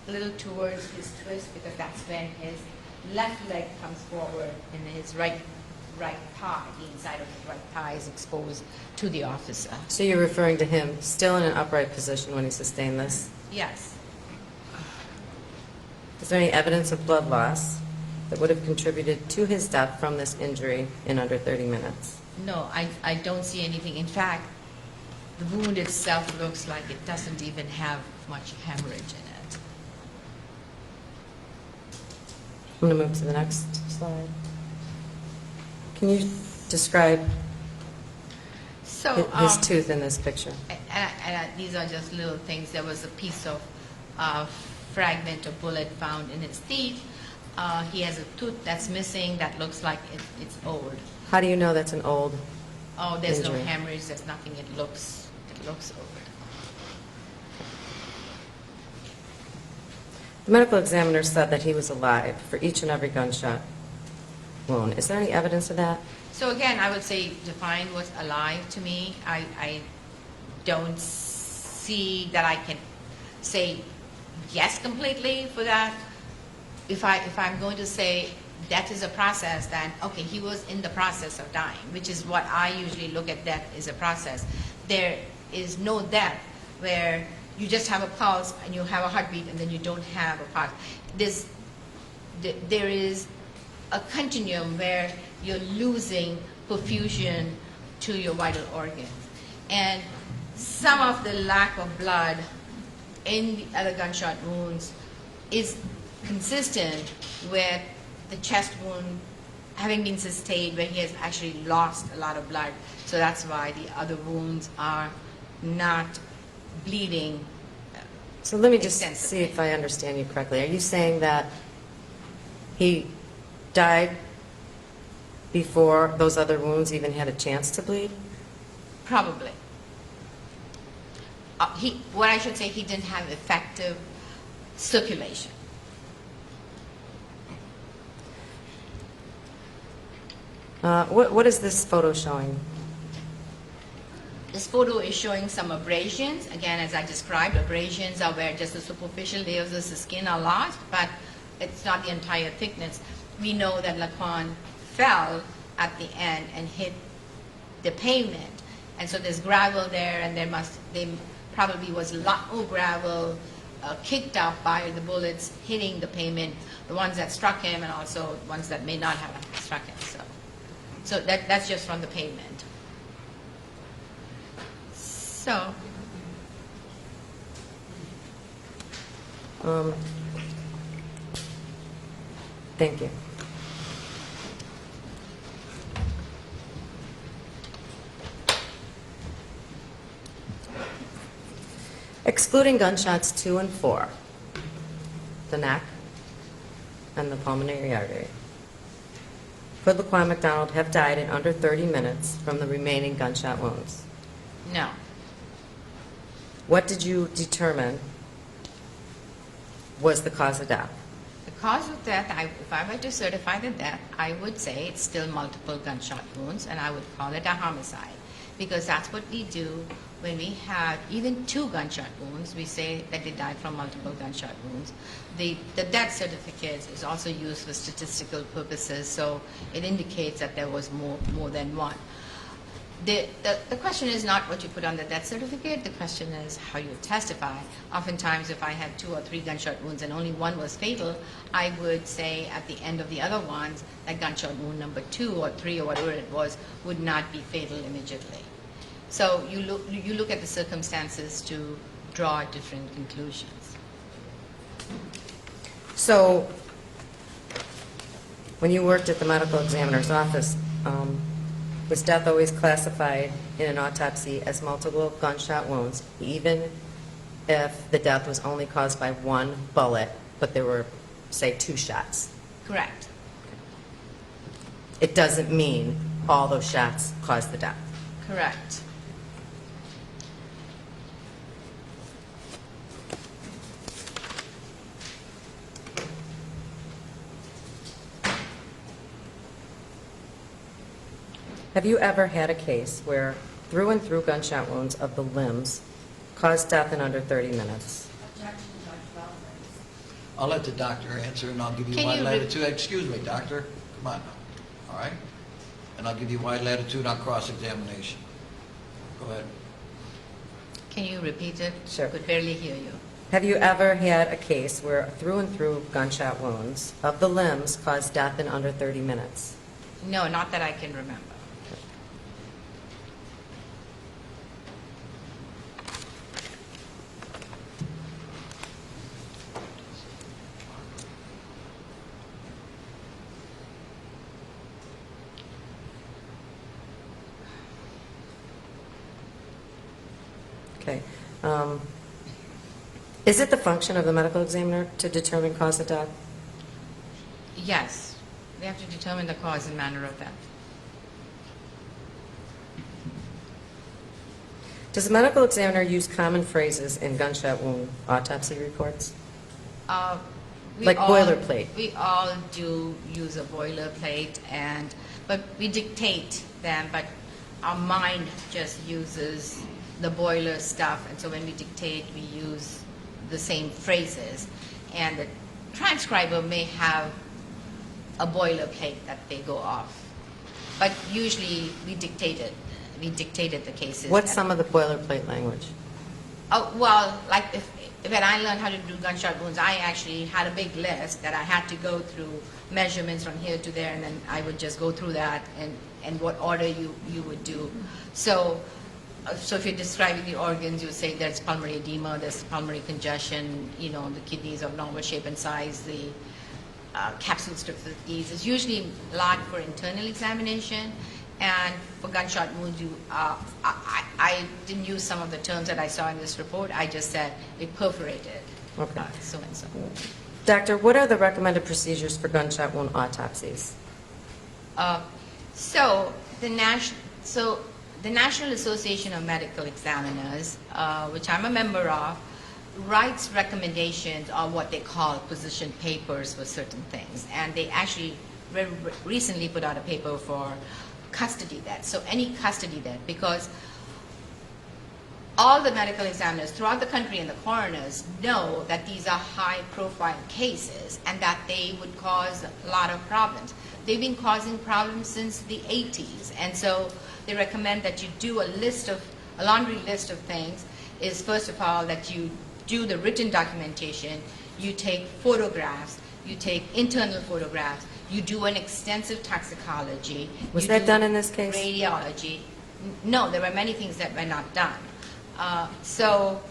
a little towards his twist, because that's when his left leg comes forward and his right thigh, the inside of his right thigh is exposed to the officer. So you're referring to him still in an upright position when he sustained this? Yes. Is there any evidence of blood loss that would have contributed to his death from this injury in under 30 minutes? No, I don't see anything. In fact, the wound itself looks like it doesn't even have much hemorrhage in it. I'm going to move to the next slide. Can you describe So his tooth in this picture? and these are just little things. There was a piece of fragment of bullet found in his teeth. He has a tooth that's missing that looks like it's old. How do you know that's an old Oh, there's injury? no hemorrhage. There's nothing. It looks old. The medical examiner said that he was alive for each and every gunshot wound. Is there any evidence of that? So again, I would say define what's alive to me. I don't see that I can say yes completely for that. If I'm going to say death is a process, then okay, he was in the process of dying, which is what I usually look at death as a process. There is no death where you just have a pulse and you have a heartbeat and then you don't have a pulse. There is a continuum where you're losing perfusion to your vital organs. And some of the lack of blood in the other gunshot wounds is consistent with the chest wound having been sustained where he has actually lost a lot of blood. So that's why the other wounds are not bleeding. So let me just Extensively. see if I understand you correctly. Are you saying that he died before those other wounds even had a chance to bleed? Probably. What I should say, he didn't have effective circulation. What is this photo showing? This photo is showing some abrasions. Again, as I described, abrasions are where just the superficial layers of the skin are lost, but it's not the entire thickness. We know that Laquan fell at the end and hit the pavement, and so there's gravel there, and there probably was a lot more gravel kicked up by the bullets hitting the pavement, the ones that struck him, and also ones that may not have struck him. So that's just from the pavement. So, Thank you. Excluding gunshots 2 and 4, the neck and the pulmonary artery, could Laquan McDonald have died in under 30 minutes from the remaining gunshot wounds? No. What did you determine was the cause of death? The cause of death, if I were to certify the death, I would say it's still multiple gunshot wounds, and I would call it a homicide, because that's what we do when we have even 2 gunshot wounds. We say that they died from multiple gunshot wounds. The death certificate is also used for statistical purposes, so it indicates that there was more than one. The question is not what you put on the death certificate. The question is how you testify. Oftentimes, if I had 2 or 3 gunshot wounds and only one was fatal, I would say at the end of the other ones that gunshot wound number 2 or 3 or whatever it was would not be fatal immediately. So you look at the circumstances to draw different conclusions. So, when you worked at the medical examiner's office, was death always classified in an autopsy as multiple gunshot wounds, even if the death was only caused by 1 bullet, but there were, say, 2 shots? Correct. It doesn't mean all those shots caused the death. Correct. Have you ever had a case where through and through gunshot wounds of the limbs caused death in under 30 minutes? Objection, Judge Baldwin. I'll let the doctor answer, and I'll give you Can wide you latitude. Excuse me, doctor, come on now, all right? And I'll give you wide latitude on cross-examination. Go ahead. Can you repeat it? Sure. Could barely hear you. Have you ever had a case where through and through gunshot wounds of the limbs caused death in under 30 minutes? No, not that I can remember. Okay. Is it the function of the medical examiner to determine cause of death? Yes. We have to determine the cause and manner of death. Does the medical examiner use common phrases in gunshot wound autopsy reports? We Like all- boilerplate. We all do use a boilerplate, but we dictate them, but our mind just uses the boiler stuff, and so when we dictate, we use the same phrases. And the transcriber may have a boilerplate that they go off. But usually, we dictated the cases. What's some of the boilerplate language? Oh, well, like when I learned how to do gunshot wounds, I actually had a big list that I had to go through measurements from here to there, and then I would just go through that and what order you would do. So if you're describing the organs, you would say there's pulmonary edema, there's pulmonary congestion, the kidneys of normal shape and size, the capsule strips of ease. It's usually large for internal examination. And for gunshot wounds, I didn't use some of the terms that I saw in this report. I just said it perforated, Okay. so and so. Doctor, what are the recommended procedures for gunshot wound autopsies? So the National Association of Medical Examiners, which I'm a member of, writes recommendations on what they call position papers for certain things. And they actually recently put out a paper for custody death. So any custody death, because all the medical examiners throughout the country and the coroners know that these are high-profile cases and that they would cause a lot of problems. They've been causing problems since the 80s, and so they recommend that you do a laundry list of things. Is first of all that you do the written documentation, you take photographs, you take internal photographs, you do an extensive toxicology. Was you that do done in this case? Radiology. No, there were many things that were not done. So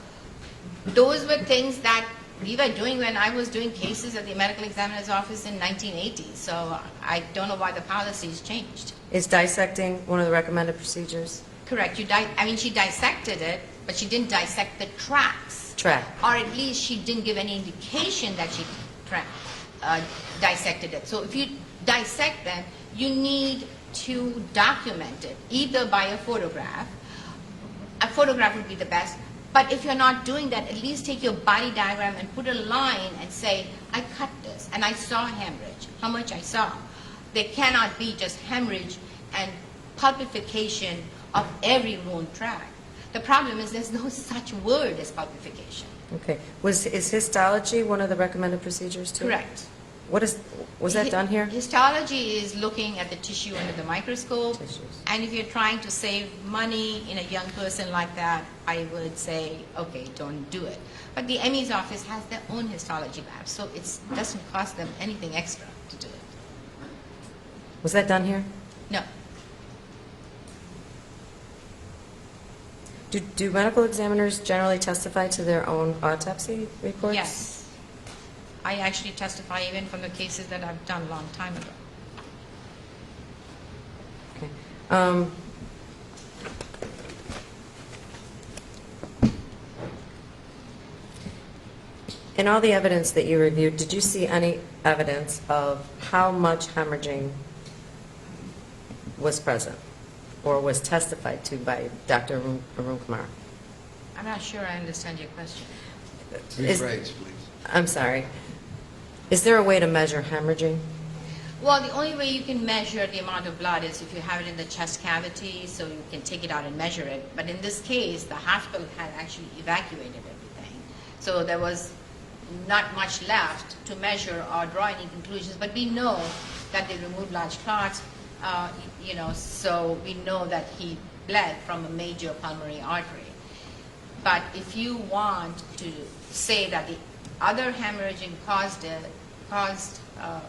those were things that we were doing when I was doing cases at the medical examiner's office in 1980. So I don't know why the policies changed. Is dissecting one of the recommended procedures? Correct. She dissected it, but she didn't dissect the tracks. track. or at least she didn't give any indication that she dissected it. So if you dissect them, you need to document it, either by a photograph. A photograph would be the best. But if you're not doing that, at least take your body diagram and put a line and say, I cut this and I saw hemorrhage, how much I saw. There cannot be just hemorrhage and pulpification of every wound tract. The problem is there's no such word as pulpification. Okay. Is histology one of the recommended procedures too? Correct. Was that done here? Histology is looking at the tissue under the microscope. Tissues. And if you're trying to save money in a young person like that, I would say, okay, don't do it. But the ME's office has their own histology lab, so it doesn't cost them anything extra to do it. Was that done here? No. Do medical examiners generally testify to their own autopsy reports? Yes. I actually testify even from the cases that I've done a long time ago. Okay. In all the evidence that you reviewed, did you see any evidence of how much hemorrhaging was present or was testified to by Dr. Arun Kumar? I'm not sure I understand your question. Rephrase, please. I'm sorry. Is there a way to measure hemorrhaging? Well, the only way you can measure the amount of blood is if you have it in the chest cavity, so you can take it out and measure it. But in this case, the hospital had actually evacuated everything. So there was not much left to measure or draw any conclusions. But we know that they removed large clots, so we know that he bled from a major pulmonary artery. But if you want to say that the other hemorrhaging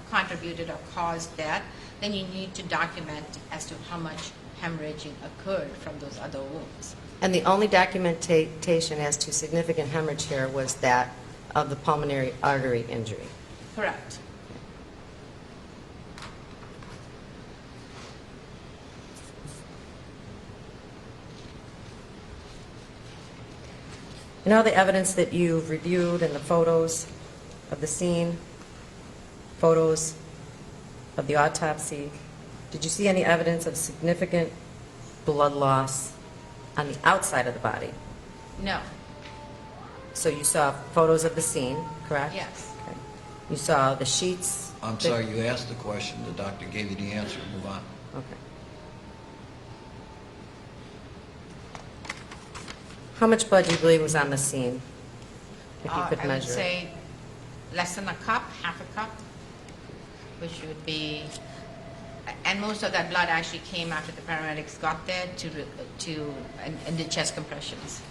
contributed or caused death, then you need to document as to how much hemorrhaging occurred from those other wounds. And the only documentation as to significant hemorrhage here was that of the pulmonary artery injury. Correct. In all the evidence that you've reviewed and the photos of the scene, photos of the autopsy, did you see any evidence of significant blood loss on the outside of the body? No. So you saw photos of the scene, correct? Yes. Okay. You saw the sheets? I'm sorry, you asked the question, the doctor gave you the answer, move on. Okay. How much blood do you believe was on the scene, if you could I would measure it? say less than a cup, half a cup, which would be, and most of that blood actually came after the paramedics got there and did chest compressions.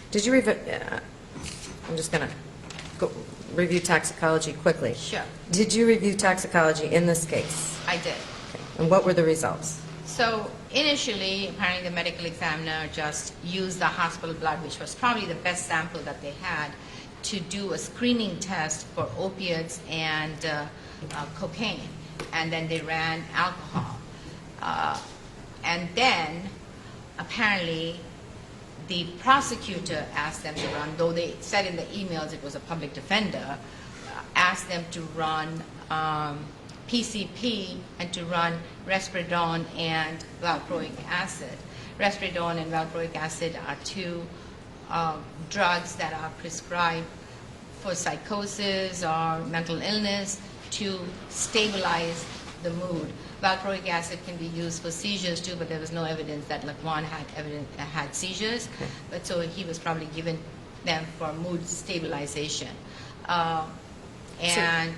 Did you review, I'm just going to review toxicology quickly. Sure. Did you review toxicology in this case? I did. Okay. And what were the results? So initially, apparently the medical examiner just used the hospital blood, which was probably the best sample that they had, to do a screening test for opiates and cocaine. And then they ran alcohol. And then, apparently, the prosecutor asked them to run, though they said in the emails it was a public defender, asked them to run PCP and to run risperidone and valproic acid. Risperidone and valproic acid are two drugs that are prescribed for psychosis or mental illness to stabilize the mood. Valproic acid can be used for seizures too, but there was no evidence that Laquan had seizures. Okay. But so he was probably given them for mood stabilization. And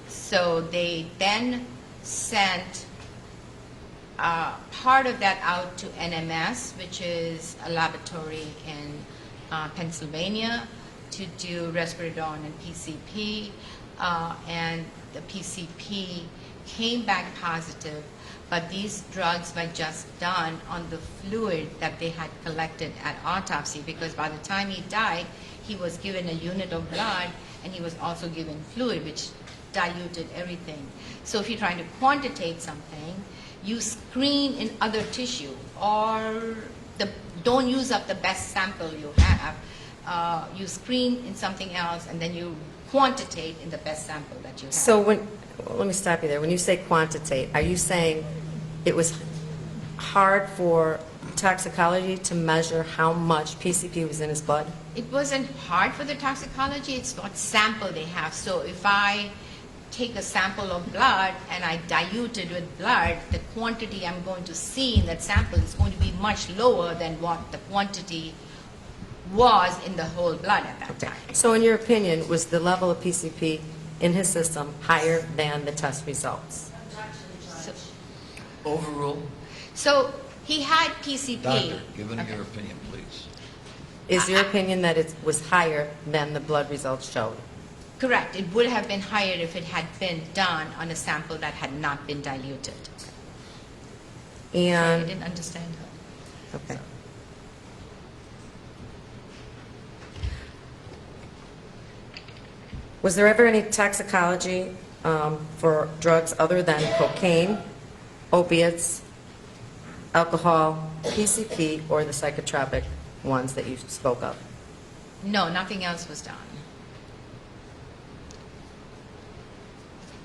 so they then sent part of that out to NMS, which is a laboratory in Pennsylvania, to do risperidone and PCP, and the PCP came back positive, but these drugs were just done on the fluid that they had collected at autopsy, because by the time he died, he was given a unit of blood and he was also given fluid, which diluted everything. So if you're trying to quantitate something, you screen in other tissue, or don't use up the best sample you have. You screen in something else, and then you quantitate in the best sample that you have. So let me stop you there. When you say quantitate, are you saying it was hard for toxicology to measure how much PCP was in his blood? It wasn't hard for the toxicology, it's what sample they have. So if I take a sample of blood and I dilute it with blood, the quantity I'm going to see in that sample is going to be much lower than what the quantity was in the whole blood at that time. So in your opinion, was the level of PCP in his system higher than the test results? So, Overrule. so he had PCP. Doctor, give Okay. your opinion, please. Is your opinion that it was higher than the blood results showed? Correct. It would have been higher if it had been done on a sample that had not been diluted. I And, didn't understand her. okay. Was there ever any toxicology for drugs other than cocaine, opiates, alcohol, PCP, or the psychotropic ones that you spoke of? No, nothing else was done.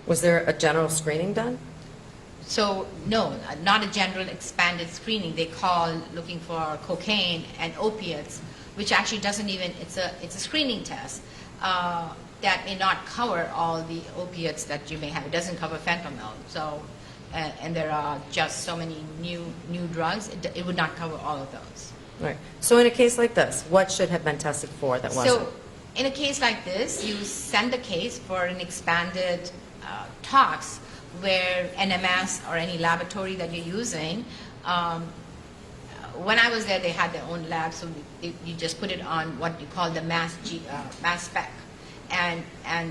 Was there a general screening done? So, no, not a general expanded screening. They call looking for cocaine and opiates, which actually doesn't even, it's a screening test that may not cover all the opiates that you may have. It doesn't cover fentanyl. So, and there are just so many new drugs, it would not cover all of those. Right. So in a case like this, what should have been tested for that wasn't? So, in a case like this, you send the case for an expanded tox where NMS or any laboratory that you're using, when I was there, they had their own lab, so you just put it on what you call the mass spec, and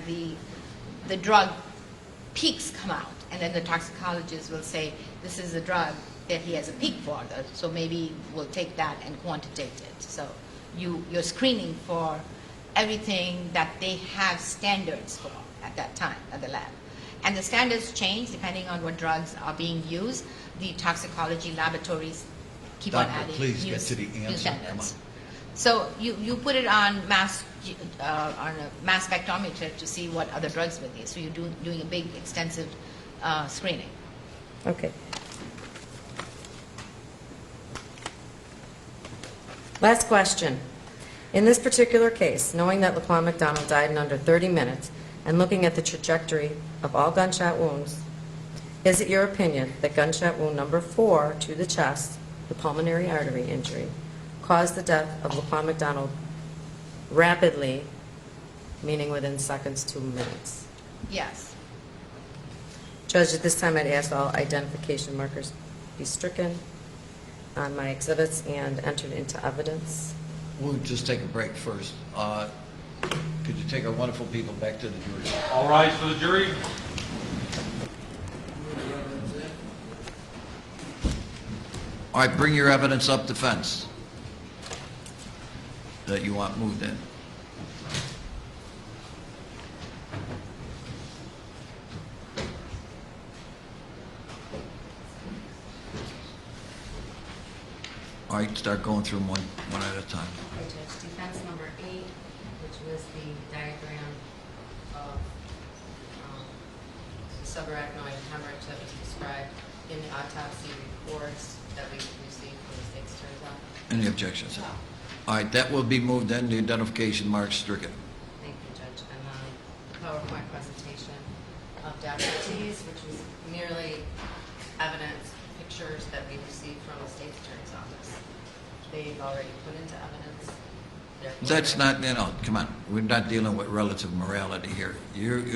the drug peaks come out, and then the toxicologist will say, this is the drug that he has a peak for, so maybe we'll take that and quantitate it. So you're screening for everything that they have standards for at that time at the lab. And the standards change depending on what drugs are being used. The toxicology laboratories keep on Doctor, adding please new, get to the new answer. Come standards. on. So you put it on a mass spectrometer to see what other drugs with these. So you're doing a big, extensive screening. Okay. Last question. In this particular case, knowing that LaQuan McDonald died in under 30 minutes and looking at the trajectory of all gunshot wounds, is it your opinion that gunshot wound number 4 to the chest, the pulmonary artery injury, caused the death of LaQuan McDonald rapidly, meaning within seconds to minutes? Yes. Judge, at this time I'd ask all identification markers be stricken on my exhibits and entered into evidence. We'll just take a break first. Could you take our wonderful people back to the jury? All rise for the jury. All right, bring your evidence up, defense, that you want moved in. All right, start going through them one at a time. Okay, Judge, defense number 8, which was the diagram of the subarachnoid hemorrhage that was described in the autopsy reports that we received from the state's attorney's office. Any objections? All right, that will be moved in, the identification mark stricken. Thank you, Judge. And the PowerPoint presentation of Dr. T's, which was merely evidence, pictures that we received from the state's attorney's office. They've already put into evidence. Therefore, That's not, come on, we're not dealing with relative morality here.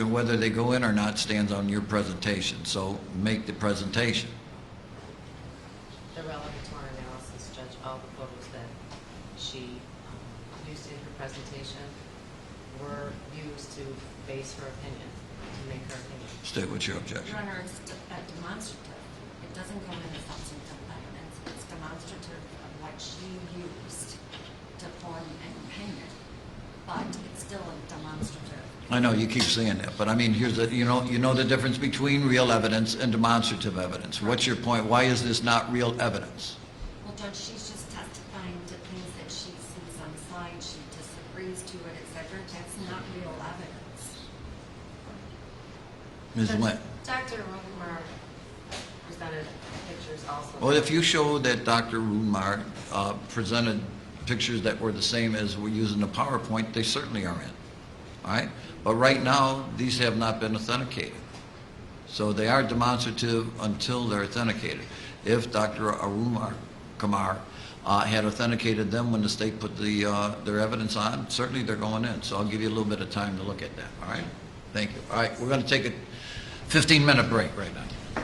Whether they go in or not stands on your presentation, so make the presentation. the relevant to our analysis, Judge, all the photos that she used in her presentation were used to base her opinion, to make her opinion. State what's your objection. Your Honor, it's demonstrative. It doesn't come in as substantive evidence. It's demonstrative of what she used to form an opinion, but it's still a demonstrative I know, you keep saying that, but I mean, here's the, you know the difference between real evidence and demonstrative evidence. What's your point? Why is this not real evidence? Well, Judge, she's just testifying to things that she sees on the side, she disagrees to it, et cetera. That's not real evidence. Ms. Went? Dr. Ruckmar presented pictures also. Well, if you show that Dr. Runmar presented pictures that were the same as we're using the PowerPoint, they certainly are in, all right? But right now, these have not been authenticated. So they are demonstrative until they're authenticated. If Dr. Arun Kumar had authenticated them when the state put their evidence on, certainly they're going in. So I'll give you a little bit of time to look at that, all right? Thank you. All right, we're going to take a 15-minute break right now.